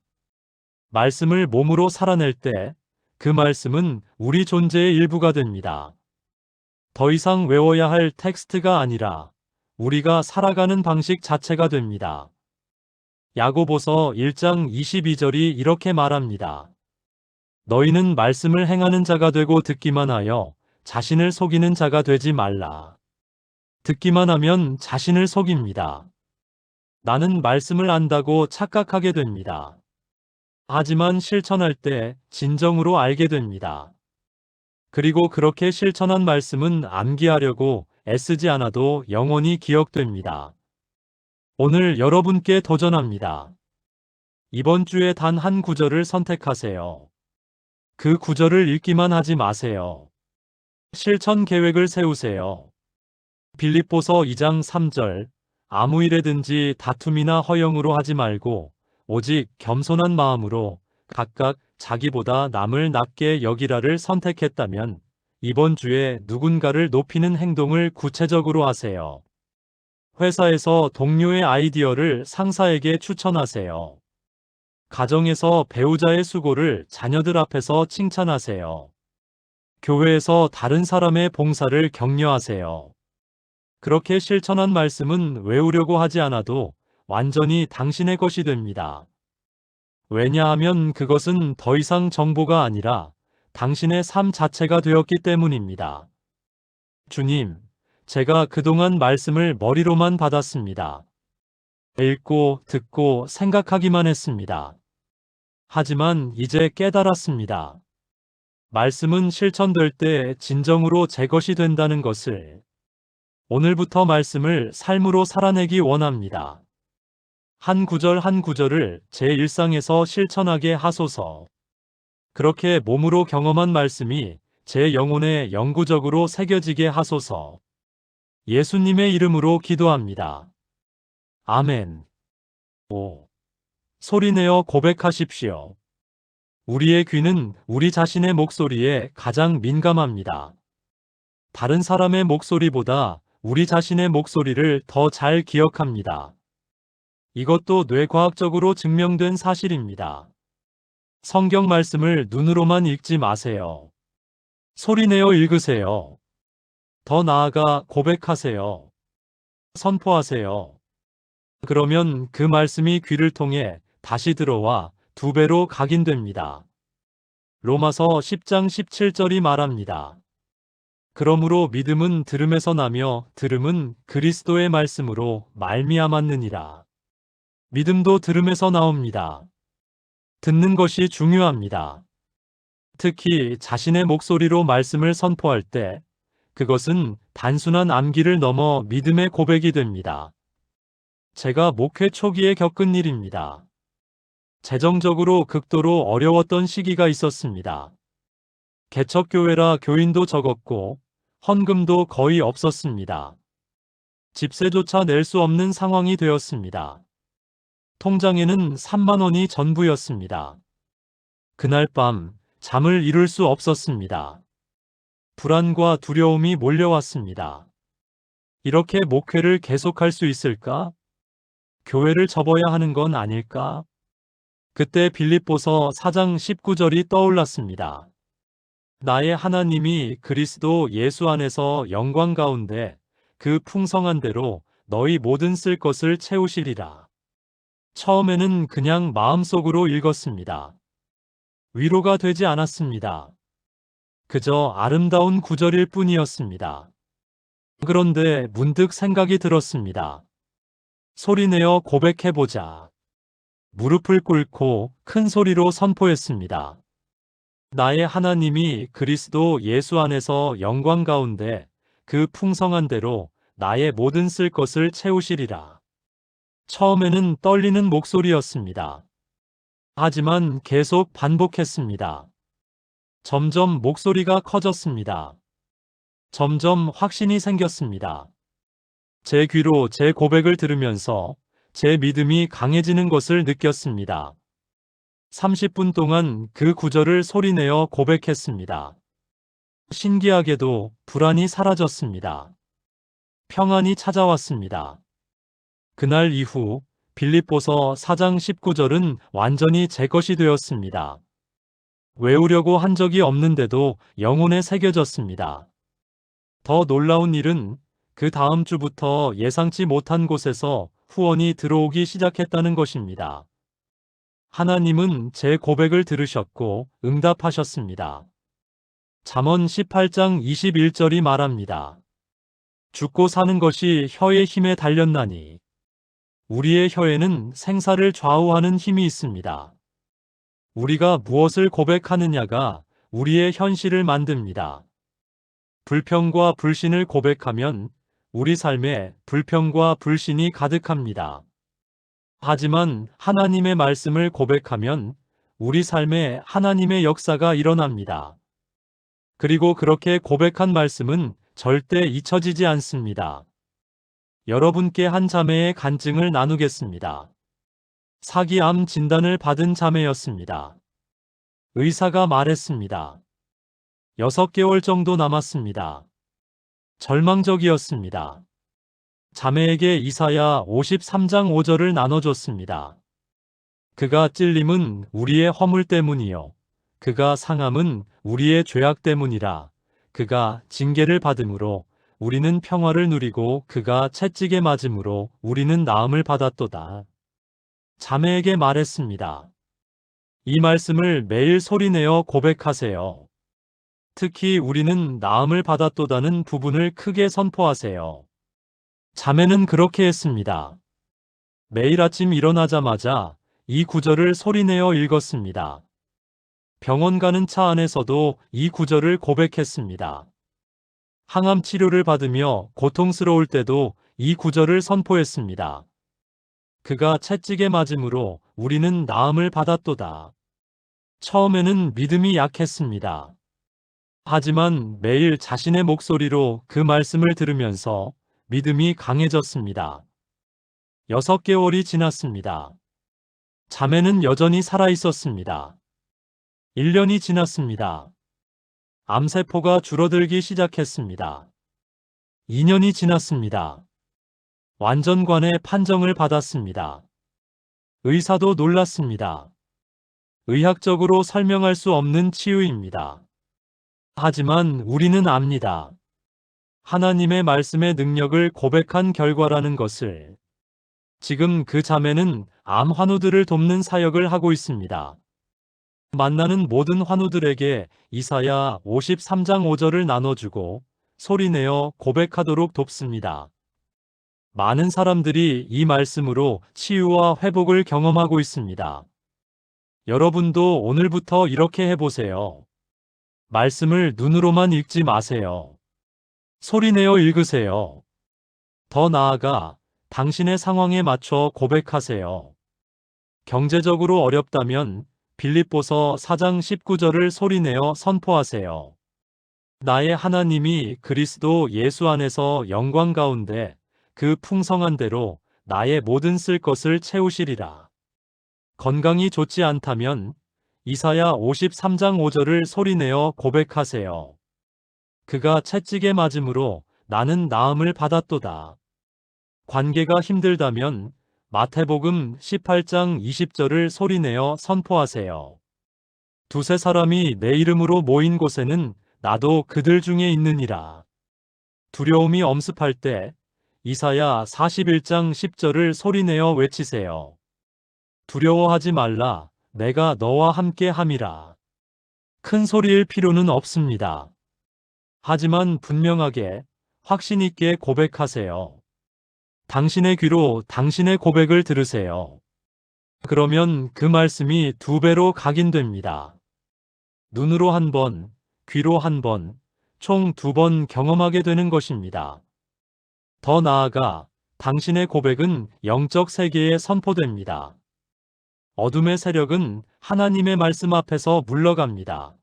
말씀을 몸으로 살아낼 때 그 말씀은 우리 존재의 일부가 됩니다. 더 이상 외워야 할 텍스트가 아니라 우리가 살아가는 방식 자체가 됩니다. 야고보서 1장 22절이 이렇게 말합니다. 너희는 말씀을 행하는 자가 되고 듣기만 하여 자신을 속이는 자가 되지 말라. 듣기만 하면 자신을 속입니다. 나는 말씀을 안다고 착각하게 됩니다. 하지만 실천할 때 진정으로 알게 됩니다. 그리고 그렇게 실천한 말씀은 암기하려고 애쓰지 않아도 영원히 기억됩니다. 오늘 여러분께 도전합니다. 이번 주에 단 한 구절을 선택하세요. 그 구절을 읽기만 하지 마세요. 실천 계획을 세우세요. 빌립보서 2장 3절 아무 일에든지 다툼이나 허영으로 하지 말고 오직 겸손한 마음으로 각각 자기보다 남을 낮게 여기라를 선택했다면 이번 주에 누군가를 높이는 행동을 구체적으로 하세요. 회사에서 동료의 아이디어를 상사에게 추천하세요. 가정에서 배우자의 수고를 자녀들 앞에서 칭찬하세요. 교회에서 다른 사람의 봉사를 격려하세요. 그렇게 실천한 말씀은 외우려고 하지 않아도 완전히 당신의 것이 됩니다. 왜냐하면 그것은 더 이상 정보가 아니라 당신의 삶 자체가 되었기 때문입니다. 주님, 제가 그동안 말씀을 머리로만 받았습니다. 읽고, 듣고, 생각하기만 했습니다. 하지만 이제 깨달았습니다. 말씀은 실천될 때 진정으로 제 것이 된다는 것을. 오늘부터 말씀을 삶으로 살아내기 원합니다. 한 구절 한 구절을 제 일상에서 실천하게 하소서. 그렇게 몸으로 경험한 말씀이 제 영혼에 영구적으로 새겨지게 하소서. 예수님의 이름으로 기도합니다. 아멘. 5. 소리내어 고백하십시오. 우리의 귀는 우리 자신의 목소리에 가장 민감합니다. 다른 사람의 목소리보다 우리 자신의 목소리를 더 잘 기억합니다. 이것도 뇌과학적으로 증명된 사실입니다. 성경 말씀을 눈으로만 읽지 마세요. 소리내어 읽으세요. 더 나아가 고백하세요. 선포하세요. 그러면 그 말씀이 귀를 통해 다시 들어와 2배로 각인됩니다. 로마서 10장 17절이 말합니다. 그러므로 믿음은 들음에서 나며 들음은 그리스도의 말씀으로 말미암았느니라. 믿음도 들음에서 나옵니다. 듣는 것이 중요합니다. 특히 자신의 목소리로 말씀을 선포할 때 그것은 단순한 암기를 넘어 믿음의 고백이 됩니다. 제가 목회 초기에 겪은 일입니다. 재정적으로 극도로 어려웠던 시기가 있었습니다. 개척교회라 교인도 적었고 헌금도 거의 없었습니다. 집세조차 낼 수 없는 상황이 되었습니다. 통장에는 3만 원이 전부였습니다. 그날 밤 잠을 이룰 수 없었습니다. 불안과 두려움이 몰려왔습니다. 이렇게 목회를 계속할 수 있을까? 교회를 접어야 하는 건 아닐까? 그때 빌립보서 4장 19절이 떠올랐습니다. 나의 하나님이 그리스도 예수 안에서 영광 가운데 그 풍성한 대로 너희 모든 쓸 것을 채우시리라. 처음에는 그냥 마음속으로 읽었습니다. 위로가 되지 않았습니다. 그저 아름다운 구절일 뿐이었습니다. 그런데 문득 생각이 들었습니다. 소리내어 고백해보자. 무릎을 꿇고 큰 소리로 선포했습니다. 나의 하나님이 그리스도 예수 안에서 영광 가운데 그 풍성한 대로 나의 모든 쓸 것을 채우시리라. 처음에는 떨리는 목소리였습니다. 하지만 계속 반복했습니다. 점점 목소리가 커졌습니다. 점점 확신이 생겼습니다. 제 귀로 제 고백을 들으면서 제 믿음이 강해지는 것을 느꼈습니다. 30분 동안 그 구절을 소리내어 고백했습니다. 신기하게도 불안이 사라졌습니다. 평안이 찾아왔습니다. 그날 이후 빌립보서 4장 19절은 완전히 제 것이 되었습니다. 외우려고 한 적이 없는데도 영혼에 새겨졌습니다. 더 놀라운 일은 그 다음 주부터 예상치 못한 곳에서 후원이 들어오기 시작했다는 것입니다. 하나님은 제 고백을 들으셨고 응답하셨습니다. 잠언 18장 21절이 말합니다. 죽고 사는 것이 혀의 힘에 달렸나니 우리의 혀에는 생사를 좌우하는 힘이 있습니다. 우리가 무엇을 고백하느냐가 우리의 현실을 만듭니다. 불평과 불신을 고백하면 우리 삶에 불평과 불신이 가득합니다. 하지만 하나님의 말씀을 고백하면 우리 삶에 하나님의 역사가 일어납니다. 그리고 그렇게 고백한 말씀은 절대 잊혀지지 않습니다. 여러분께 한 자매의 간증을 나누겠습니다. 사기암 진단을 받은 자매였습니다. 의사가 말했습니다. 6개월 정도 남았습니다. 절망적이었습니다. 자매에게 이사야 53장 5절을 나눠줬습니다. 그가 찔림은 우리의 허물 때문이요. 그가 상함은 우리의 죄악 때문이라. 그가 징계를 받음으로 우리는 평화를 누리고 그가 채찍에 맞음으로 우리는 나음을 받았도다. 자매에게 말했습니다. 이 말씀을 매일 소리내어 고백하세요. 특히 우리는 나음을 받았도다는 부분을 크게 선포하세요. 자매는 그렇게 했습니다. 매일 아침 일어나자마자 이 구절을 소리내어 읽었습니다. 병원 가는 차 안에서도 이 구절을 고백했습니다. 항암 치료를 받으며 고통스러울 때도 이 구절을 선포했습니다. 그가 채찍에 맞음으로 우리는 나음을 받았도다. 처음에는 믿음이 약했습니다. 하지만 매일 자신의 목소리로 그 말씀을 들으면서 믿음이 강해졌습니다. 6개월이 지났습니다. 자매는 여전히 살아 있었습니다. 1년이 지났습니다. 암세포가 줄어들기 시작했습니다. 2년이 지났습니다. 완전관의 판정을 받았습니다. 의사도 놀랐습니다. 의학적으로 설명할 수 없는 치유입니다. 하지만 우리는 압니다. 하나님의 말씀의 능력을 고백한 결과라는 것을. 지금 그 자매는 암 환우들을 돕는 사역을 하고 있습니다. 만나는 모든 환우들에게 이사야 53장 5절을 나눠주고 소리내어 고백하도록 돕습니다. 많은 사람들이 이 말씀으로 치유와 회복을 경험하고 있습니다. 여러분도 오늘부터 이렇게 해보세요. 말씀을 눈으로만 읽지 마세요. 소리내어 읽으세요. 더 나아가 당신의 상황에 맞춰 고백하세요. 경제적으로 어렵다면 빌립보서 4장 19절을 소리내어 선포하세요. 나의 하나님이 그리스도 예수 안에서 영광 가운데 그 풍성한 대로 나의 모든 쓸 것을 채우시리라. 건강이 좋지 않다면 이사야 53장 5절을 소리내어 고백하세요. 그가 채찍에 맞음으로 나는 나음을 받았도다. 관계가 힘들다면 마태복음 18장 20절을 소리내어 선포하세요. 두세 사람이 내 이름으로 모인 곳에는 나도 그들 중에 있느니라. 두려움이 엄습할 때 이사야 41장 10절을 소리내어 외치세요. 두려워하지 말라. 내가 너와 함께 함이라. 큰 소리일 필요는 없습니다. 하지만 분명하게 확신 있게 고백하세요. 당신의 귀로 당신의 고백을 들으세요. 그러면 그 말씀이 2배로 각인됩니다. 눈으로 1번, 귀로 1번, 총 2번 경험하게 되는 것입니다. 더 나아가 당신의 고백은 영적 세계에 선포됩니다. 어둠의 세력은 하나님의 말씀 앞에서 물러갑니다.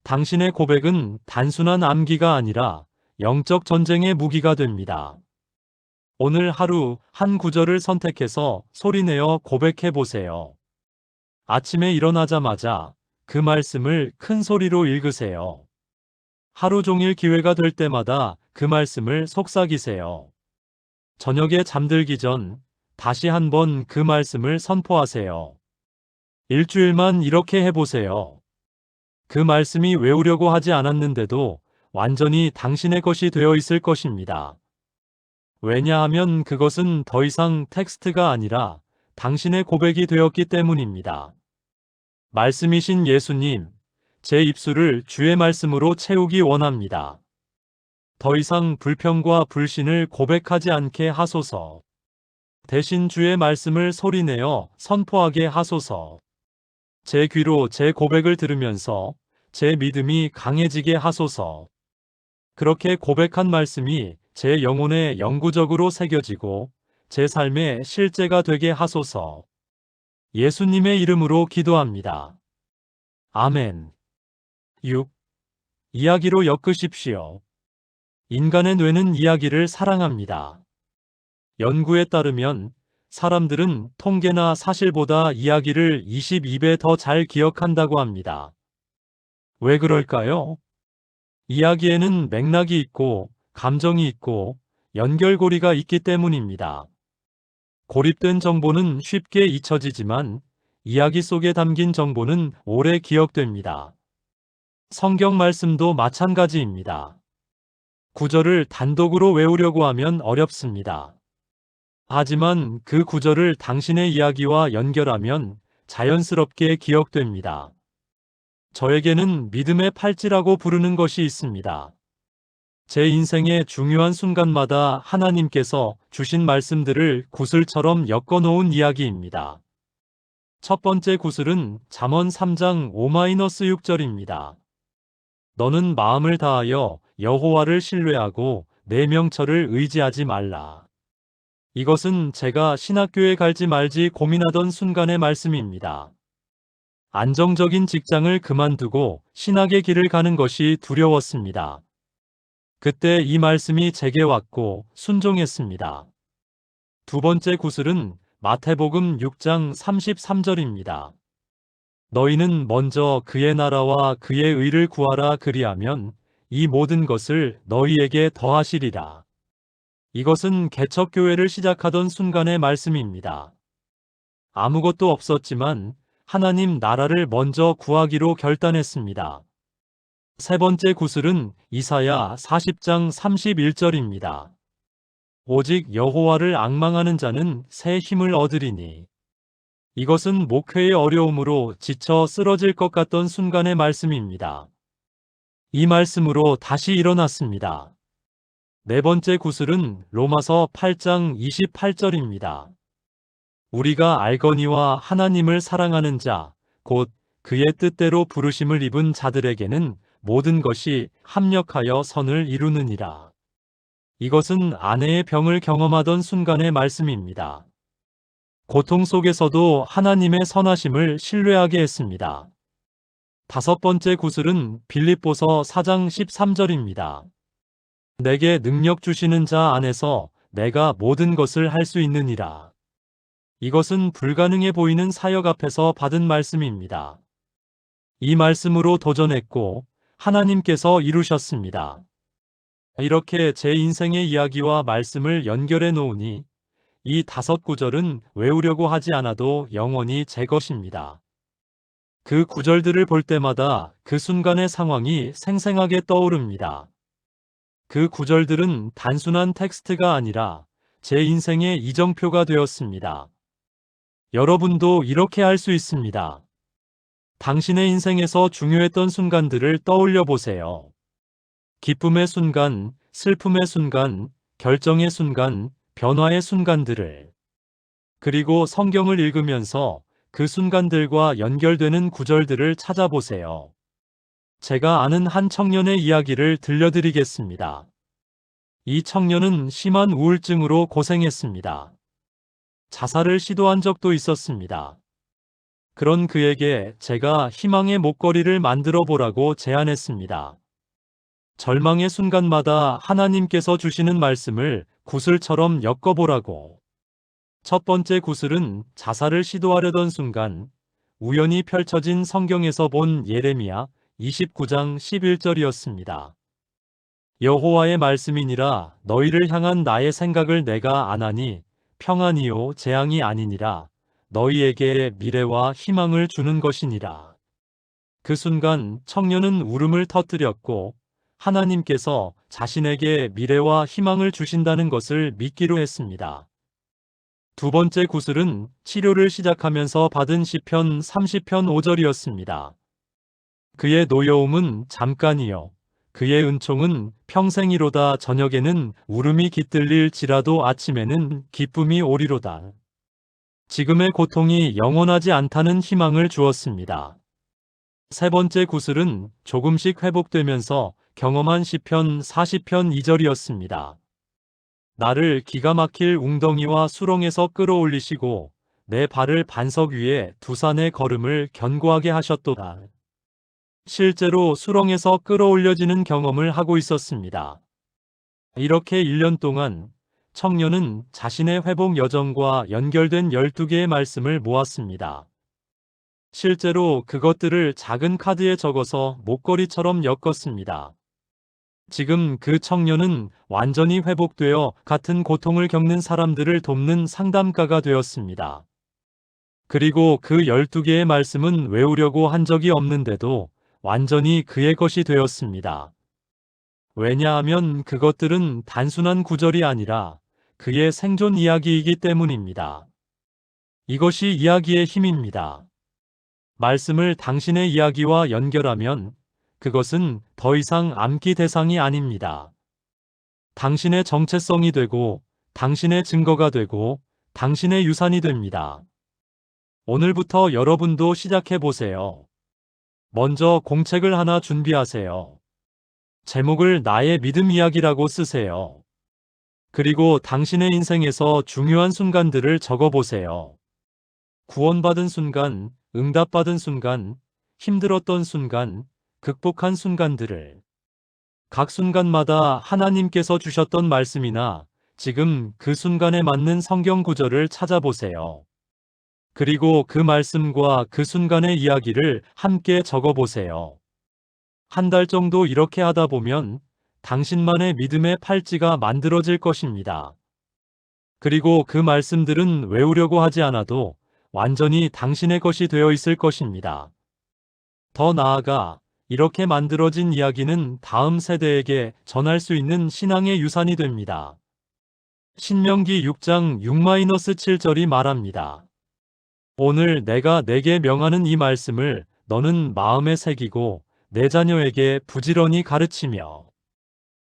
당신의 고백은 단순한 암기가 아니라 영적 전쟁의 무기가 됩니다. 오늘 하루 한 구절을 선택해서 소리내어 고백해 보세요. 아침에 일어나자마자 그 말씀을 큰 소리로 읽으세요. 하루 종일 기회가 될 때마다 그 말씀을 속삭이세요. 저녁에 잠들기 전 다시 한번 그 말씀을 선포하세요. 일주일만 이렇게 해보세요. 그 말씀이 외우려고 하지 않았는데도 완전히 당신의 것이 되어 있을 것입니다. 왜냐하면 그것은 더 이상 텍스트가 아니라 당신의 고백이 되었기 때문입니다. 말씀이신 예수님, 제 입술을 주의 말씀으로 채우기 원합니다. 더 이상 불평과 불신을 고백하지 않게 하소서. 대신 주의 말씀을 소리내어 선포하게 하소서. 제 귀로 제 고백을 들으면서 제 믿음이 강해지게 하소서. 그렇게 고백한 말씀이 제 영혼에 영구적으로 새겨지고 제 삶의 실제가 되게 하소서. 예수님의 이름으로 기도합니다. 아멘. 6. 이야기로 엮으십시오. 인간의 뇌는 이야기를 사랑합니다. 연구에 따르면 사람들은 통계나 사실보다 이야기를 22배 더 잘 기억한다고 합니다. 왜 그럴까요? 이야기에는 맥락이 있고 감정이 있고 연결고리가 있기 때문입니다. 고립된 정보는 쉽게 잊혀지지만 이야기 속에 담긴 정보는 오래 기억됩니다. 성경 말씀도 마찬가지입니다. 구절을 단독으로 외우려고 하면 어렵습니다. 하지만 그 구절을 당신의 이야기와 연결하면 자연스럽게 기억됩니다. 저에게는 믿음의 팔찌라고 부르는 것이 있습니다. 제 인생의 중요한 순간마다 하나님께서 주신 말씀들을 구슬처럼 엮어놓은 이야기입니다. 첫 번째 구슬은 잠언 3장 5-6절입니다. 너는 마음을 다하여 여호와를 신뢰하고 내 명철을 의지하지 말라. 이것은 제가 신학교에 갈지 말지 고민하던 순간의 말씀입니다. 안정적인 직장을 그만두고 신학의 길을 가는 것이 두려웠습니다. 그때 이 말씀이 제게 왔고 순종했습니다. 두 번째 구슬은 마태복음 6장 33절입니다. 너희는 먼저 그의 나라와 그의 의를 구하라 그리하면 이 모든 것을 너희에게 더하시리라. 이것은 개척교회를 시작하던 순간의 말씀입니다. 아무것도 없었지만 하나님 나라를 먼저 구하기로 결단했습니다. 세 번째 구슬은 이사야 40장 31절입니다. 오직 여호와를 앙망하는 자는 새 힘을 얻으리니. 이것은 목회의 어려움으로 지쳐 쓰러질 것 같던 순간의 말씀입니다. 이 말씀으로 다시 일어났습니다. 네 번째 구슬은 로마서 8장 28절입니다. 우리가 알거니와 하나님을 사랑하는 자, 곧 그의 뜻대로 부르심을 입은 자들에게는 모든 것이 합력하여 선을 이루느니라. 이것은 아내의 병을 경험하던 순간의 말씀입니다. 고통 속에서도 하나님의 선하심을 신뢰하게 했습니다. 다섯 번째 구슬은 빌립보서 4장 13절입니다. 내게 능력 주시는 자 안에서 내가 모든 것을 할 수 있느니라. 이것은 불가능해 보이는 사역 앞에서 받은 말씀입니다. 이 말씀으로 도전했고 하나님께서 이루셨습니다. 이렇게 제 인생의 이야기와 말씀을 연결해 놓으니 이 다섯 구절은 외우려고 하지 않아도 영원히 제 것입니다. 그 구절들을 볼 때마다 그 순간의 상황이 생생하게 떠오릅니다. 그 구절들은 단순한 텍스트가 아니라 제 인생의 이정표가 되었습니다. 여러분도 이렇게 할 수 있습니다. 당신의 인생에서 중요했던 순간들을 떠올려 보세요. 기쁨의 순간, 슬픔의 순간, 결정의 순간, 변화의 순간들을. 그리고 성경을 읽으면서 그 순간들과 연결되는 구절들을 찾아보세요. 제가 아는 한 청년의 이야기를 들려드리겠습니다. 이 청년은 심한 우울증으로 고생했습니다. 자살을 시도한 적도 있었습니다. 그런 그에게 제가 희망의 목걸이를 만들어 보라고 제안했습니다. 절망의 순간마다 하나님께서 주시는 말씀을 구슬처럼 엮어보라고. 첫 번째 구슬은 자살을 시도하려던 순간 우연히 펼쳐진 성경에서 본 예레미야 29장 11절이었습니다. 여호와의 말씀이니라 너희를 향한 나의 생각을 내가 아나니 평안이요 재앙이 아니니라 너희에게 미래와 희망을 주는 것이니라. 그 순간 청년은 울음을 터뜨렸고 하나님께서 자신에게 미래와 희망을 주신다는 것을 믿기로 했습니다. 두 번째 구슬은 치료를 시작하면서 받은 시편 30편 5절이었습니다. 그의 노여움은 잠깐이요 그의 은총은 평생이로다. 저녁에는 울음이 깃들릴지라도 아침에는 기쁨이 오리로다. 지금의 고통이 영원하지 않다는 희망을 주었습니다. 세 번째 구슬은 조금씩 회복되면서 경험한 시편 40편 2절이었습니다. 나를 기가 막힐 웅덩이와 수렁에서 끌어올리시고 내 발을 반석 위에 두산의 걸음을 견고하게 하셨도다. 실제로 수렁에서 끌어올려지는 경험을 하고 있었습니다. 이렇게 1년 동안 청년은 자신의 회복 여정과 연결된 12개의 말씀을 모았습니다. 실제로 그것들을 작은 카드에 적어서 목걸이처럼 엮었습니다. 지금 그 청년은 완전히 회복되어 같은 고통을 겪는 사람들을 돕는 상담가가 되었습니다. 그리고 그 12개의 말씀은 외우려고 한 적이 없는데도 완전히 그의 것이 되었습니다. 왜냐하면 그것들은 단순한 구절이 아니라 그의 생존 이야기이기 때문입니다. 이것이 이야기의 힘입니다. 말씀을 당신의 이야기와 연결하면 그것은 더 이상 암기 대상이 아닙니다. 당신의 정체성이 되고 당신의 증거가 되고 당신의 유산이 됩니다. 오늘부터 여러분도 시작해 보세요. 먼저 공책을 하나 준비하세요. 제목을 나의 믿음 이야기라고 쓰세요. 그리고 당신의 인생에서 중요한 순간들을 적어보세요. 구원받은 순간, 응답받은 순간, 힘들었던 순간, 극복한 순간들을. 각 순간마다 하나님께서 주셨던 말씀이나 지금 그 순간에 맞는 성경 구절을 찾아보세요. 그리고 그 말씀과 그 순간의 이야기를 함께 적어보세요. 한 달 정도 이렇게 하다 보면 당신만의 믿음의 팔찌가 만들어질 것입니다. 그리고 그 말씀들은 외우려고 하지 않아도 완전히 당신의 것이 되어 있을 것입니다. 더 나아가 이렇게 만들어진 이야기는 다음 세대에게 전할 수 있는 신앙의 유산이 됩니다. 신명기 6장 6-7절이 말합니다. 오늘 내가 내게 명하는 이 말씀을 너는 마음에 새기고 내 자녀에게 부지런히 가르치며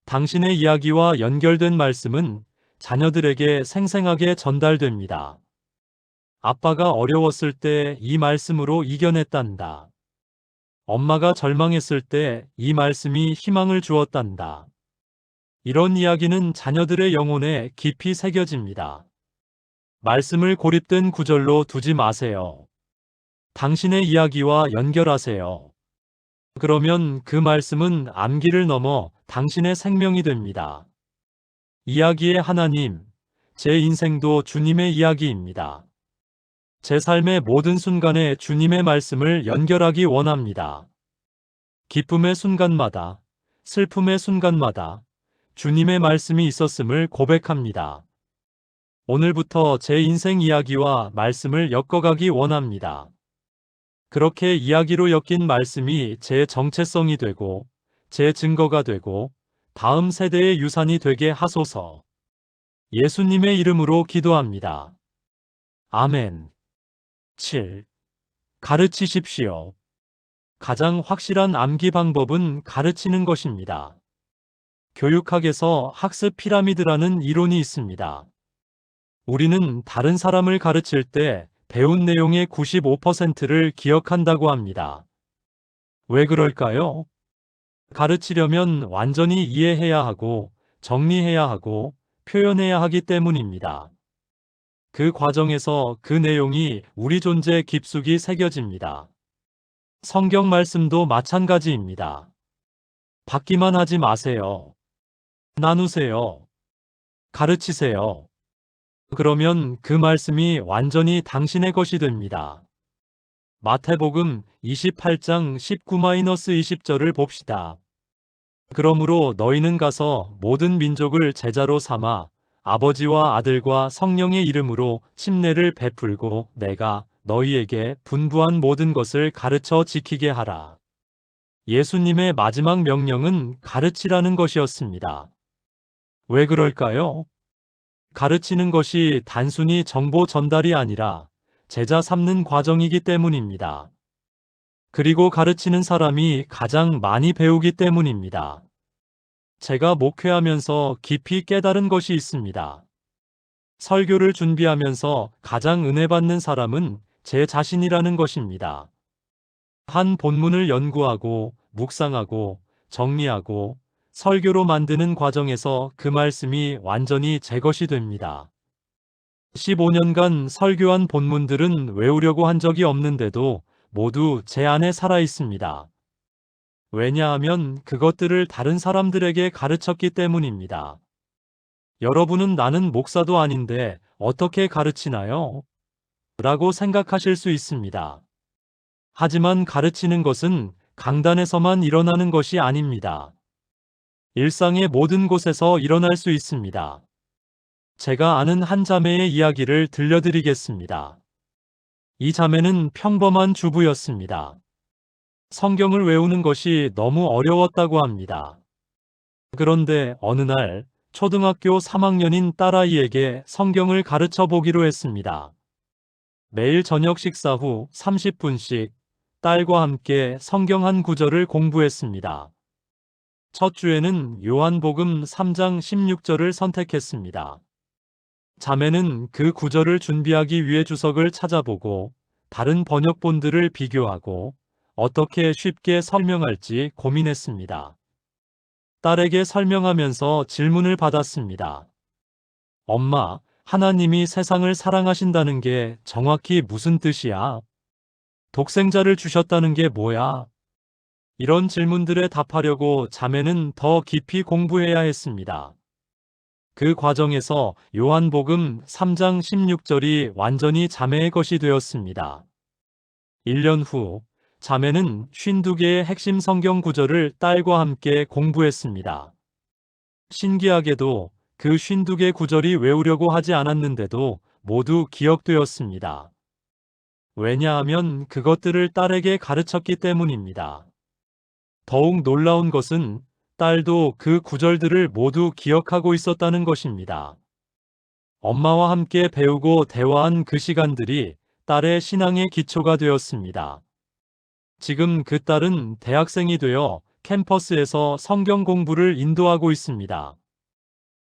당신의 이야기와 연결된 말씀은 자녀들에게 생생하게 전달됩니다. 아빠가 어려웠을 때 이 말씀으로 이겨냈단다. 엄마가 절망했을 때 이 말씀이 희망을 주었단다. 이런 이야기는 자녀들의 영혼에 깊이 새겨집니다. 말씀을 고립된 구절로 두지 마세요. 당신의 이야기와 연결하세요. 그러면 그 말씀은 암기를 넘어 당신의 생명이 됩니다. 이야기의 하나님, 제 인생도 주님의 이야기입니다. 제 삶의 모든 순간에 주님의 말씀을 연결하기 원합니다. 기쁨의 순간마다, 슬픔의 순간마다 주님의 말씀이 있었음을 고백합니다. 오늘부터 제 인생 이야기와 말씀을 엮어가기 원합니다. 그렇게 이야기로 엮인 말씀이 제 정체성이 되고 제 증거가 되고 다음 세대의 유산이 되게 하소서. 예수님의 이름으로 기도합니다. 아멘. 7. 가르치십시오. 가장 확실한 암기 방법은 가르치는 것입니다. 교육학에서 학습 피라미드라는 이론이 있습니다. 우리는 다른 사람을 가르칠 때 배운 내용의 95%를 기억한다고 합니다. 왜 그럴까요? 가르치려면 완전히 이해해야 하고, 정리해야 하고, 표현해야 하기 때문입니다. 그 과정에서 그 내용이 우리 존재에 깊숙이 새겨집니다. 성경 말씀도 마찬가지입니다. 받기만 하지 마세요. 나누세요. 가르치세요. 그러면 그 말씀이 완전히 당신의 것이 됩니다. 마태복음 28장 19-20절을 봅시다. 그러므로 너희는 가서 모든 민족을 제자로 삼아 아버지와 아들과 성령의 이름으로 침례를 베풀고 내가 너희에게 분부한 모든 것을 가르쳐 지키게 하라. 예수님의 마지막 명령은 가르치라는 것이었습니다. 왜 그럴까요? 가르치는 것이 단순히 정보 전달이 아니라 제자 삼는 과정이기 때문입니다. 그리고 가르치는 사람이 가장 많이 배우기 때문입니다. 제가 목회하면서 깊이 깨달은 것이 있습니다. 설교를 준비하면서 가장 은혜 받는 사람은 제 자신이라는 것입니다. 한 본문을 연구하고, 묵상하고, 정리하고, 설교로 만드는 과정에서 그 말씀이 완전히 제 것이 됩니다. 15년간 설교한 본문들은 외우려고 한 적이 없는데도 모두 제 안에 살아 있습니다. 왜냐하면 그것들을 다른 사람들에게 가르쳤기 때문입니다. 여러분은 나는 목사도 아닌데 어떻게 가르치나요? 라고 생각하실 수 있습니다. 하지만 가르치는 것은 강단에서만 일어나는 것이 아닙니다. 일상의 모든 곳에서 일어날 수 있습니다. 제가 아는 한 자매의 이야기를 들려드리겠습니다. 이 자매는 평범한 주부였습니다. 성경을 외우는 것이 너무 어려웠다고 합니다. 그런데 어느 날 초등학교 3학년인 딸아이에게 성경을 가르쳐 보기로 했습니다. 매일 저녁 식사 후 30분씩 딸과 함께 성경 한 구절을 공부했습니다. 첫 주에는 요한복음 3장 16절을 선택했습니다. 자매는 그 구절을 준비하기 위해 주석을 찾아보고 다른 번역본들을 비교하고 어떻게 쉽게 설명할지 고민했습니다. 딸에게 설명하면서 질문을 받았습니다. 엄마, 하나님이 세상을 사랑하신다는 게 정확히 무슨 뜻이야? 독생자를 주셨다는 게 뭐야? 이런 질문들에 답하려고 자매는 더 깊이 공부해야 했습니다. 그 과정에서 요한복음 3장 16절이 완전히 자매의 것이 되었습니다. 1년 후 자매는 52개의 핵심 성경 구절을 딸과 함께 공부했습니다. 신기하게도 그 52개 구절이 외우려고 하지 않았는데도 모두 기억되었습니다. 왜냐하면 그것들을 딸에게 가르쳤기 때문입니다. 더욱 놀라운 것은 딸도 그 구절들을 모두 기억하고 있었다는 것입니다. 엄마와 함께 배우고 대화한 그 시간들이 딸의 신앙의 기초가 되었습니다. 지금 그 딸은 대학생이 되어 캠퍼스에서 성경 공부를 인도하고 있습니다.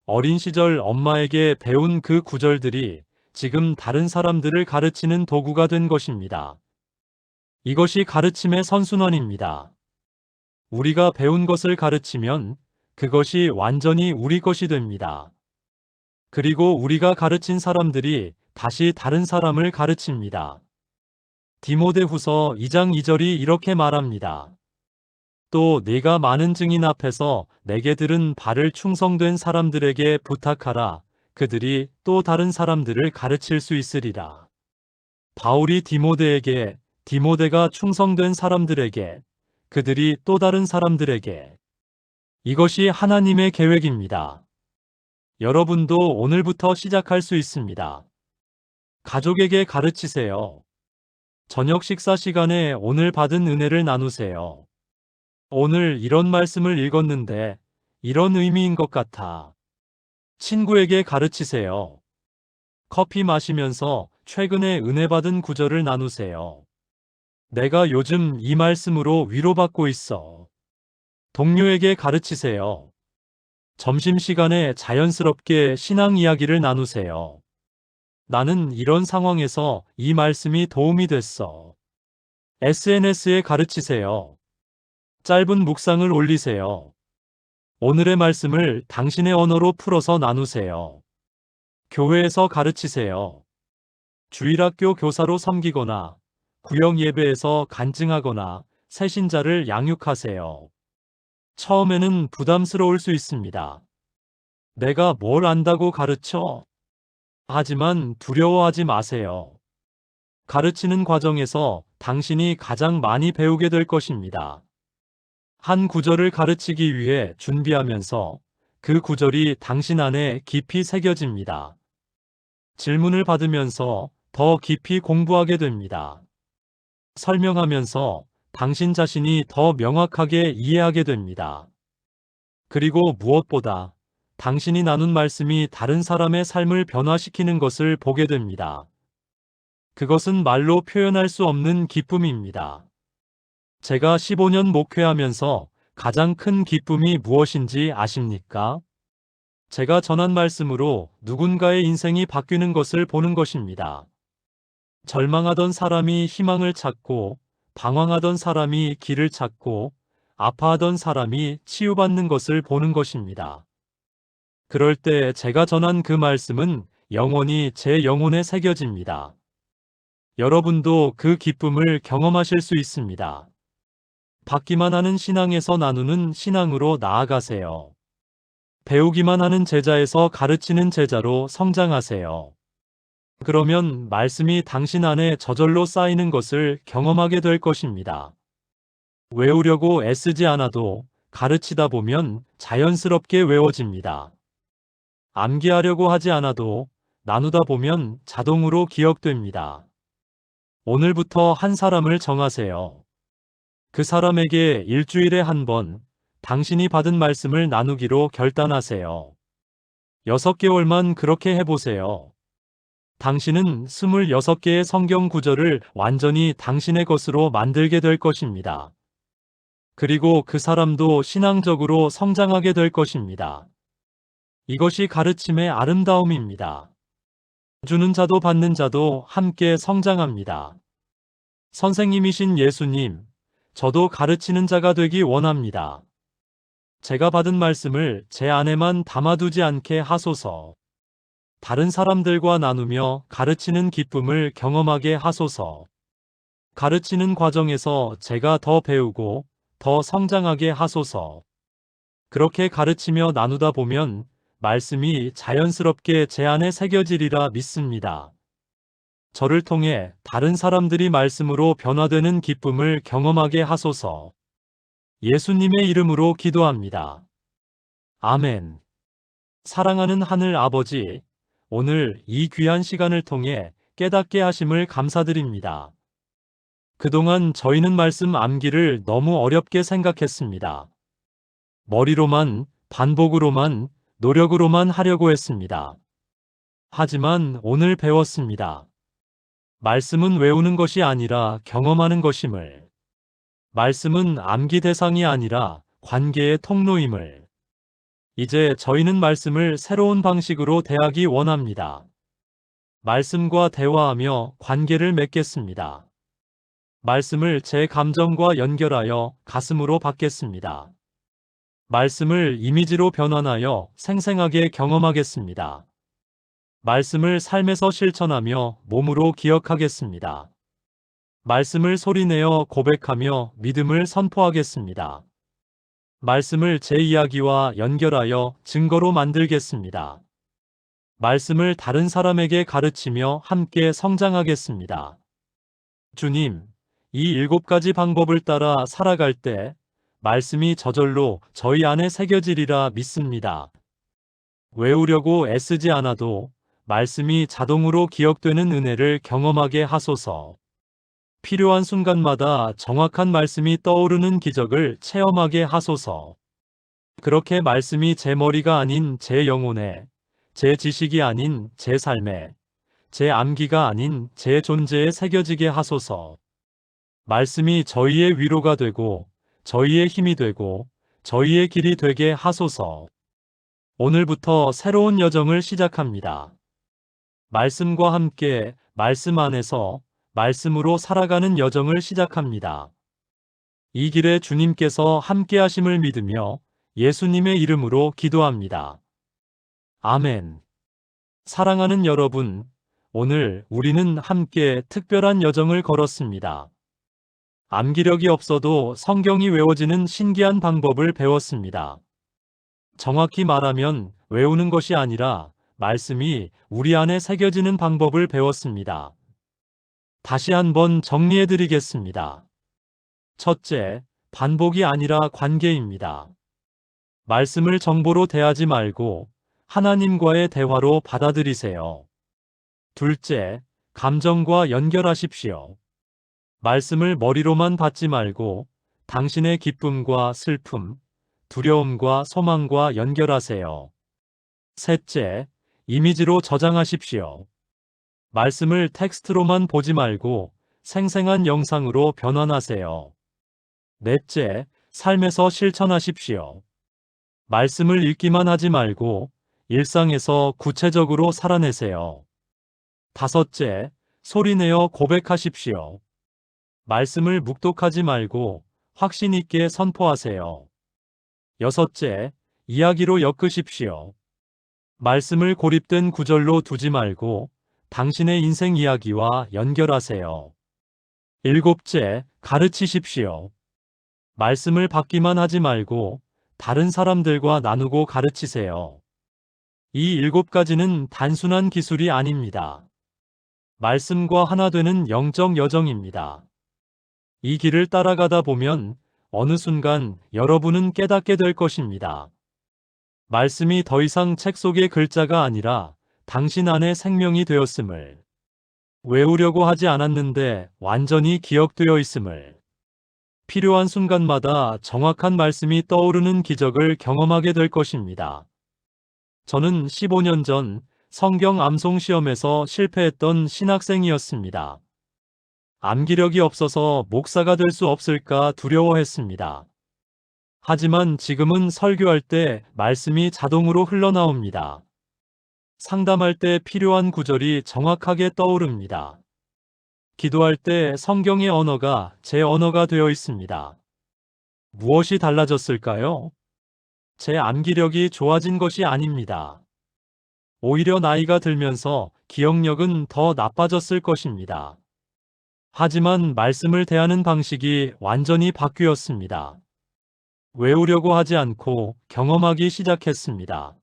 어린 시절 엄마에게 배운 그 구절들이 지금 다른 사람들을 가르치는 도구가 된 것입니다. 이것이 가르침의 선순환입니다. 우리가 배운 것을 가르치면 그것이 완전히 우리 것이 됩니다. 그리고 우리가 가르친 사람들이 다시 다른 사람을 가르칩니다. 디모데후서 2장 2절이 이렇게 말합니다. 또 네가 많은 증인 앞에서 내게 들은 바를 충성된 사람들에게 부탁하라. 그들이 또 다른 사람들을 가르칠 수 있으리라. 바울이 디모데에게, 디모데가 충성된 사람들에게, 그들이 또 다른 사람들에게. 이것이 하나님의 계획입니다. 여러분도 오늘부터 시작할 수 있습니다. 가족에게 가르치세요. 저녁 식사 시간에 오늘 받은 은혜를 나누세요. 오늘 이런 말씀을 읽었는데 이런 의미인 것 같아. 친구에게 가르치세요. 커피 마시면서 최근에 은혜 받은 구절을 나누세요. 내가 요즘 이 말씀으로 위로받고 있어. 동료에게 가르치세요. 점심시간에 자연스럽게 신앙 이야기를 나누세요. 나는 이런 상황에서 이 말씀이 도움이 됐어. SNS에 가르치세요. 짧은 묵상을 올리세요. 오늘의 말씀을 당신의 언어로 풀어서 나누세요. 교회에서 가르치세요. 주일학교 교사로 섬기거나 구역 예배에서 간증하거나 새신자를 양육하세요. 처음에는 부담스러울 수 있습니다. 내가 뭘 안다고 가르쳐? 하지만 두려워하지 마세요. 가르치는 과정에서 당신이 가장 많이 배우게 될 것입니다. 한 구절을 가르치기 위해 준비하면서 그 구절이 당신 안에 깊이 새겨집니다. 질문을 받으면서 더 깊이 공부하게 됩니다. 설명하면서 당신 자신이 더 명확하게 이해하게 됩니다. 그리고 무엇보다 당신이 나눈 말씀이 다른 사람의 삶을 변화시키는 것을 보게 됩니다. 그것은 말로 표현할 수 없는 기쁨입니다. 제가 15년 목회하면서 가장 큰 기쁨이 무엇인지 아십니까? 제가 전한 말씀으로 누군가의 인생이 바뀌는 것을 보는 것입니다. 절망하던 사람이 희망을 찾고 방황하던 사람이 길을 찾고 아파하던 사람이 치유받는 것을 보는 것입니다. 그럴 때 제가 전한 그 말씀은 영원히 제 영혼에 새겨집니다. 여러분도 그 기쁨을 경험하실 수 있습니다. 받기만 하는 신앙에서 나누는 신앙으로 나아가세요. 배우기만 하는 제자에서 가르치는 제자로 성장하세요. 그러면 말씀이 당신 안에 저절로 쌓이는 것을 경험하게 될 것입니다. 외우려고 애쓰지 않아도 가르치다 보면 자연스럽게 외워집니다. 암기하려고 하지 않아도 나누다 보면 자동으로 기억됩니다. 오늘부터 한 사람을 정하세요. 그 사람에게 일주일에 한 번 당신이 받은 말씀을 나누기로 결단하세요. 6개월만 그렇게 해보세요. 당신은 26개의 성경 구절을 완전히 당신의 것으로 만들게 될 것입니다. 그리고 그 사람도 신앙적으로 성장하게 될 것입니다. 이것이 가르침의 아름다움입니다. 주는 자도 받는 자도 함께 성장합니다. 선생님이신 예수님, 저도 가르치는 자가 되기 원합니다. 제가 받은 말씀을 제 안에만 담아두지 않게 하소서. 다른 사람들과 나누며 가르치는 기쁨을 경험하게 하소서. 가르치는 과정에서 제가 더 배우고 더 성장하게 하소서. 그렇게 가르치며 나누다 보면 말씀이 자연스럽게 제 안에 새겨지리라 믿습니다. 저를 통해 다른 사람들이 말씀으로 변화되는 기쁨을 경험하게 하소서. 예수님의 이름으로 기도합니다. 아멘. 사랑하는 하늘 아버지, 오늘 이 귀한 시간을 통해 깨닫게 하심을 감사드립니다. 그동안 저희는 말씀 암기를 너무 어렵게 생각했습니다. 머리로만, 반복으로만, 노력으로만 하려고 했습니다. 하지만 오늘 배웠습니다. 말씀은 외우는 것이 아니라 경험하는 것임을. 말씀은 암기 대상이 아니라 관계의 통로임을. 이제 저희는 말씀을 새로운 방식으로 대하기 원합니다. 말씀과 대화하며 관계를 맺겠습니다. 말씀을 제 감정과 연결하여 가슴으로 받겠습니다. 말씀을 이미지로 변환하여 생생하게 경험하겠습니다. 말씀을 삶에서 실천하며 몸으로 기억하겠습니다. 말씀을 소리내어 고백하며 믿음을 선포하겠습니다. 말씀을 제 이야기와 연결하여 증거로 만들겠습니다. 말씀을 다른 사람에게 가르치며 함께 성장하겠습니다. 주님, 이 7가지 방법을 따라 살아갈 때 말씀이 저절로 저희 안에 새겨지리라 믿습니다. 외우려고 애쓰지 않아도 말씀이 자동으로 기억되는 은혜를 경험하게 하소서. 필요한 순간마다 정확한 말씀이 떠오르는 기적을 체험하게 하소서. 그렇게 말씀이 제 머리가 아닌 제 영혼에, 제 지식이 아닌 제 삶에, 제 암기가 아닌 제 존재에 새겨지게 하소서. 말씀이 저희의 위로가 되고, 저희의 힘이 되고, 저희의 길이 되게 하소서. 오늘부터 새로운 여정을 시작합니다. 말씀과 함께 말씀 안에서 말씀으로 살아가는 여정을 시작합니다. 이 길에 주님께서 함께 하심을 믿으며 예수님의 이름으로 기도합니다. 아멘. 사랑하는 여러분, 오늘 우리는 함께 특별한 여정을 걸었습니다. 암기력이 없어도 성경이 외워지는 신기한 방법을 배웠습니다. 정확히 말하면 외우는 것이 아니라 말씀이 우리 안에 새겨지는 방법을 배웠습니다. 다시 한번 정리해 드리겠습니다. 첫째, 반복이 아니라 관계입니다. 말씀을 정보로 대하지 말고 하나님과의 대화로 받아들이세요. 둘째, 감정과 연결하십시오. 말씀을 머리로만 받지 말고 당신의 기쁨과 슬픔, 두려움과 소망과 연결하세요. 셋째, 이미지로 저장하십시오. 말씀을 텍스트로만 보지 말고 생생한 영상으로 변환하세요. 넷째, 삶에서 실천하십시오. 말씀을 읽기만 하지 말고 일상에서 구체적으로 살아내세요. 다섯째, 소리내어 고백하십시오. 말씀을 묵독하지 말고 확신 있게 선포하세요. 여섯째, 이야기로 엮으십시오. 말씀을 고립된 구절로 두지 말고 당신의 인생 이야기와 연결하세요. 일곱째, 가르치십시오. 말씀을 받기만 하지 말고 다른 사람들과 나누고 가르치세요. 이 7가지는 단순한 기술이 아닙니다. 말씀과 하나 되는 영적 여정입니다. 이 길을 따라가다 보면 어느 순간 여러분은 깨닫게 될 것입니다. 말씀이 더 이상 책 속의 글자가 아니라 당신 안에 생명이 되었음을, 외우려고 하지 않았는데 완전히 기억되어 있음을, 필요한 순간마다 정확한 말씀이 떠오르는 기적을 경험하게 될 것입니다. 저는 15년 전 성경 암송 시험에서 실패했던 신학생이었습니다. 암기력이 없어서 목사가 될 수 없을까 두려워했습니다. 하지만 지금은 설교할 때 말씀이 자동으로 흘러나옵니다. 상담할 때 필요한 구절이 정확하게 떠오릅니다. 기도할 때 성경의 언어가 제 언어가 되어 있습니다. 무엇이 달라졌을까요? 제 암기력이 좋아진 것이 아닙니다. 오히려 나이가 들면서 기억력은 더 나빠졌을 것입니다. 하지만 말씀을 대하는 방식이 완전히 바뀌었습니다. 외우려고 하지 않고 경험하기 시작했습니다.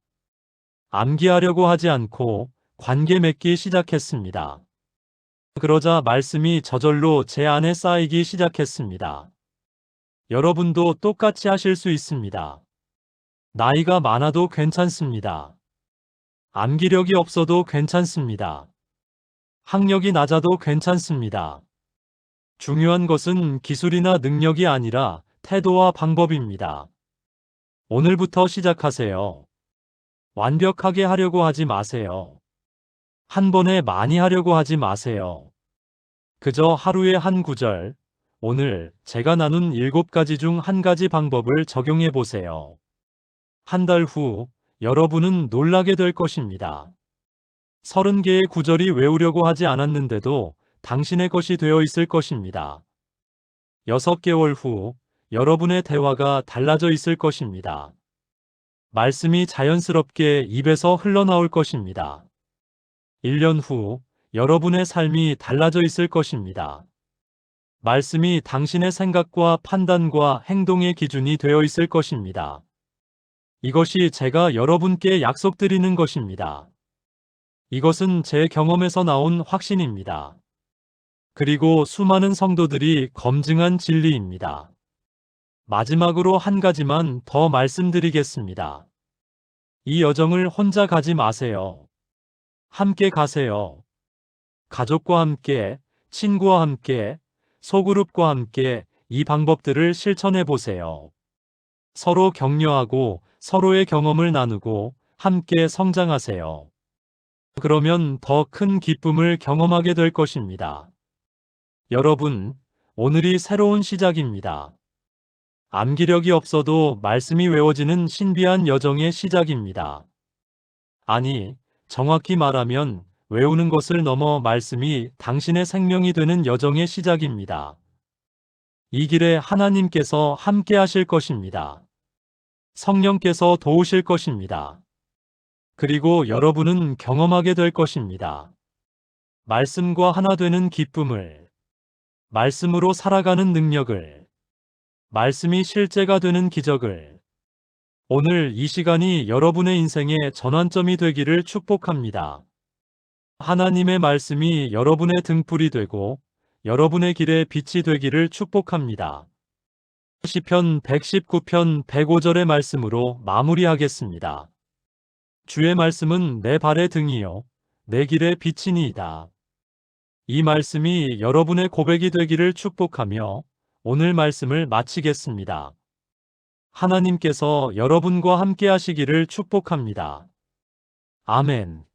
암기하려고 하지 않고 관계 맺기 시작했습니다. 그러자 말씀이 저절로 제 안에 쌓이기 시작했습니다. 여러분도 똑같이 하실 수 있습니다. 나이가 많아도 괜찮습니다. 암기력이 없어도 괜찮습니다. 학력이 낮아도 괜찮습니다. 중요한 것은 기술이나 능력이 아니라 태도와 방법입니다. 오늘부터 시작하세요. 완벽하게 하려고 하지 마세요. 한 번에 많이 하려고 하지 마세요. 그저 하루에 한 구절, 오늘 제가 나눈 7가지 중 한 가지 방법을 적용해 보세요. 한 달 후 여러분은 놀라게 될 것입니다. 30개의 구절이 외우려고 하지 않았는데도 당신의 것이 되어 있을 것입니다. 6개월 후 여러분의 대화가 달라져 있을 것입니다. 말씀이 자연스럽게 입에서 흘러나올 것입니다. 1년 후 여러분의 삶이 달라져 있을 것입니다. 말씀이 당신의 생각과 판단과 행동의 기준이 되어 있을 것입니다. 이것이 제가 여러분께 약속드리는 것입니다. 이것은 제 경험에서 나온 확신입니다. 그리고 수많은 성도들이 검증한 진리입니다. 마지막으로 한 가지만 더 말씀드리겠습니다. 이 여정을 혼자 가지 마세요. 함께 가세요. 가족과 함께, 친구와 함께, 소그룹과 함께 이 방법들을 실천해 보세요. 서로 격려하고 서로의 경험을 나누고 함께 성장하세요. 그러면 더 큰 기쁨을 경험하게 될 것입니다. 여러분, 오늘이 새로운 시작입니다. 암기력이 없어도 말씀이 외워지는 신비한 여정의 시작입니다. 아니, 정확히 말하면 외우는 것을 넘어 말씀이 당신의 생명이 되는 여정의 시작입니다. 이 길에 하나님께서 함께 하실 것입니다. 성령께서 도우실 것입니다. 그리고 여러분은 경험하게 될 것입니다. 말씀과 하나 되는 기쁨을, 말씀으로 살아가는 능력을, 말씀이 실제가 되는 기적을. 오늘 이 시간이 여러분의 인생의 전환점이 되기를 축복합니다. 하나님의 말씀이 여러분의 등불이 되고 여러분의 길에 빛이 되기를 축복합니다. 시편 119편 105절의 말씀으로 마무리하겠습니다. 주의 말씀은 내 발의 등이요 내 길의 빛이니이다. 이 말씀이 여러분의 고백이 되기를 축복하며 오늘 말씀을 마치겠습니다. 하나님께서 여러분과 함께 하시기를 축복합니다. 아멘.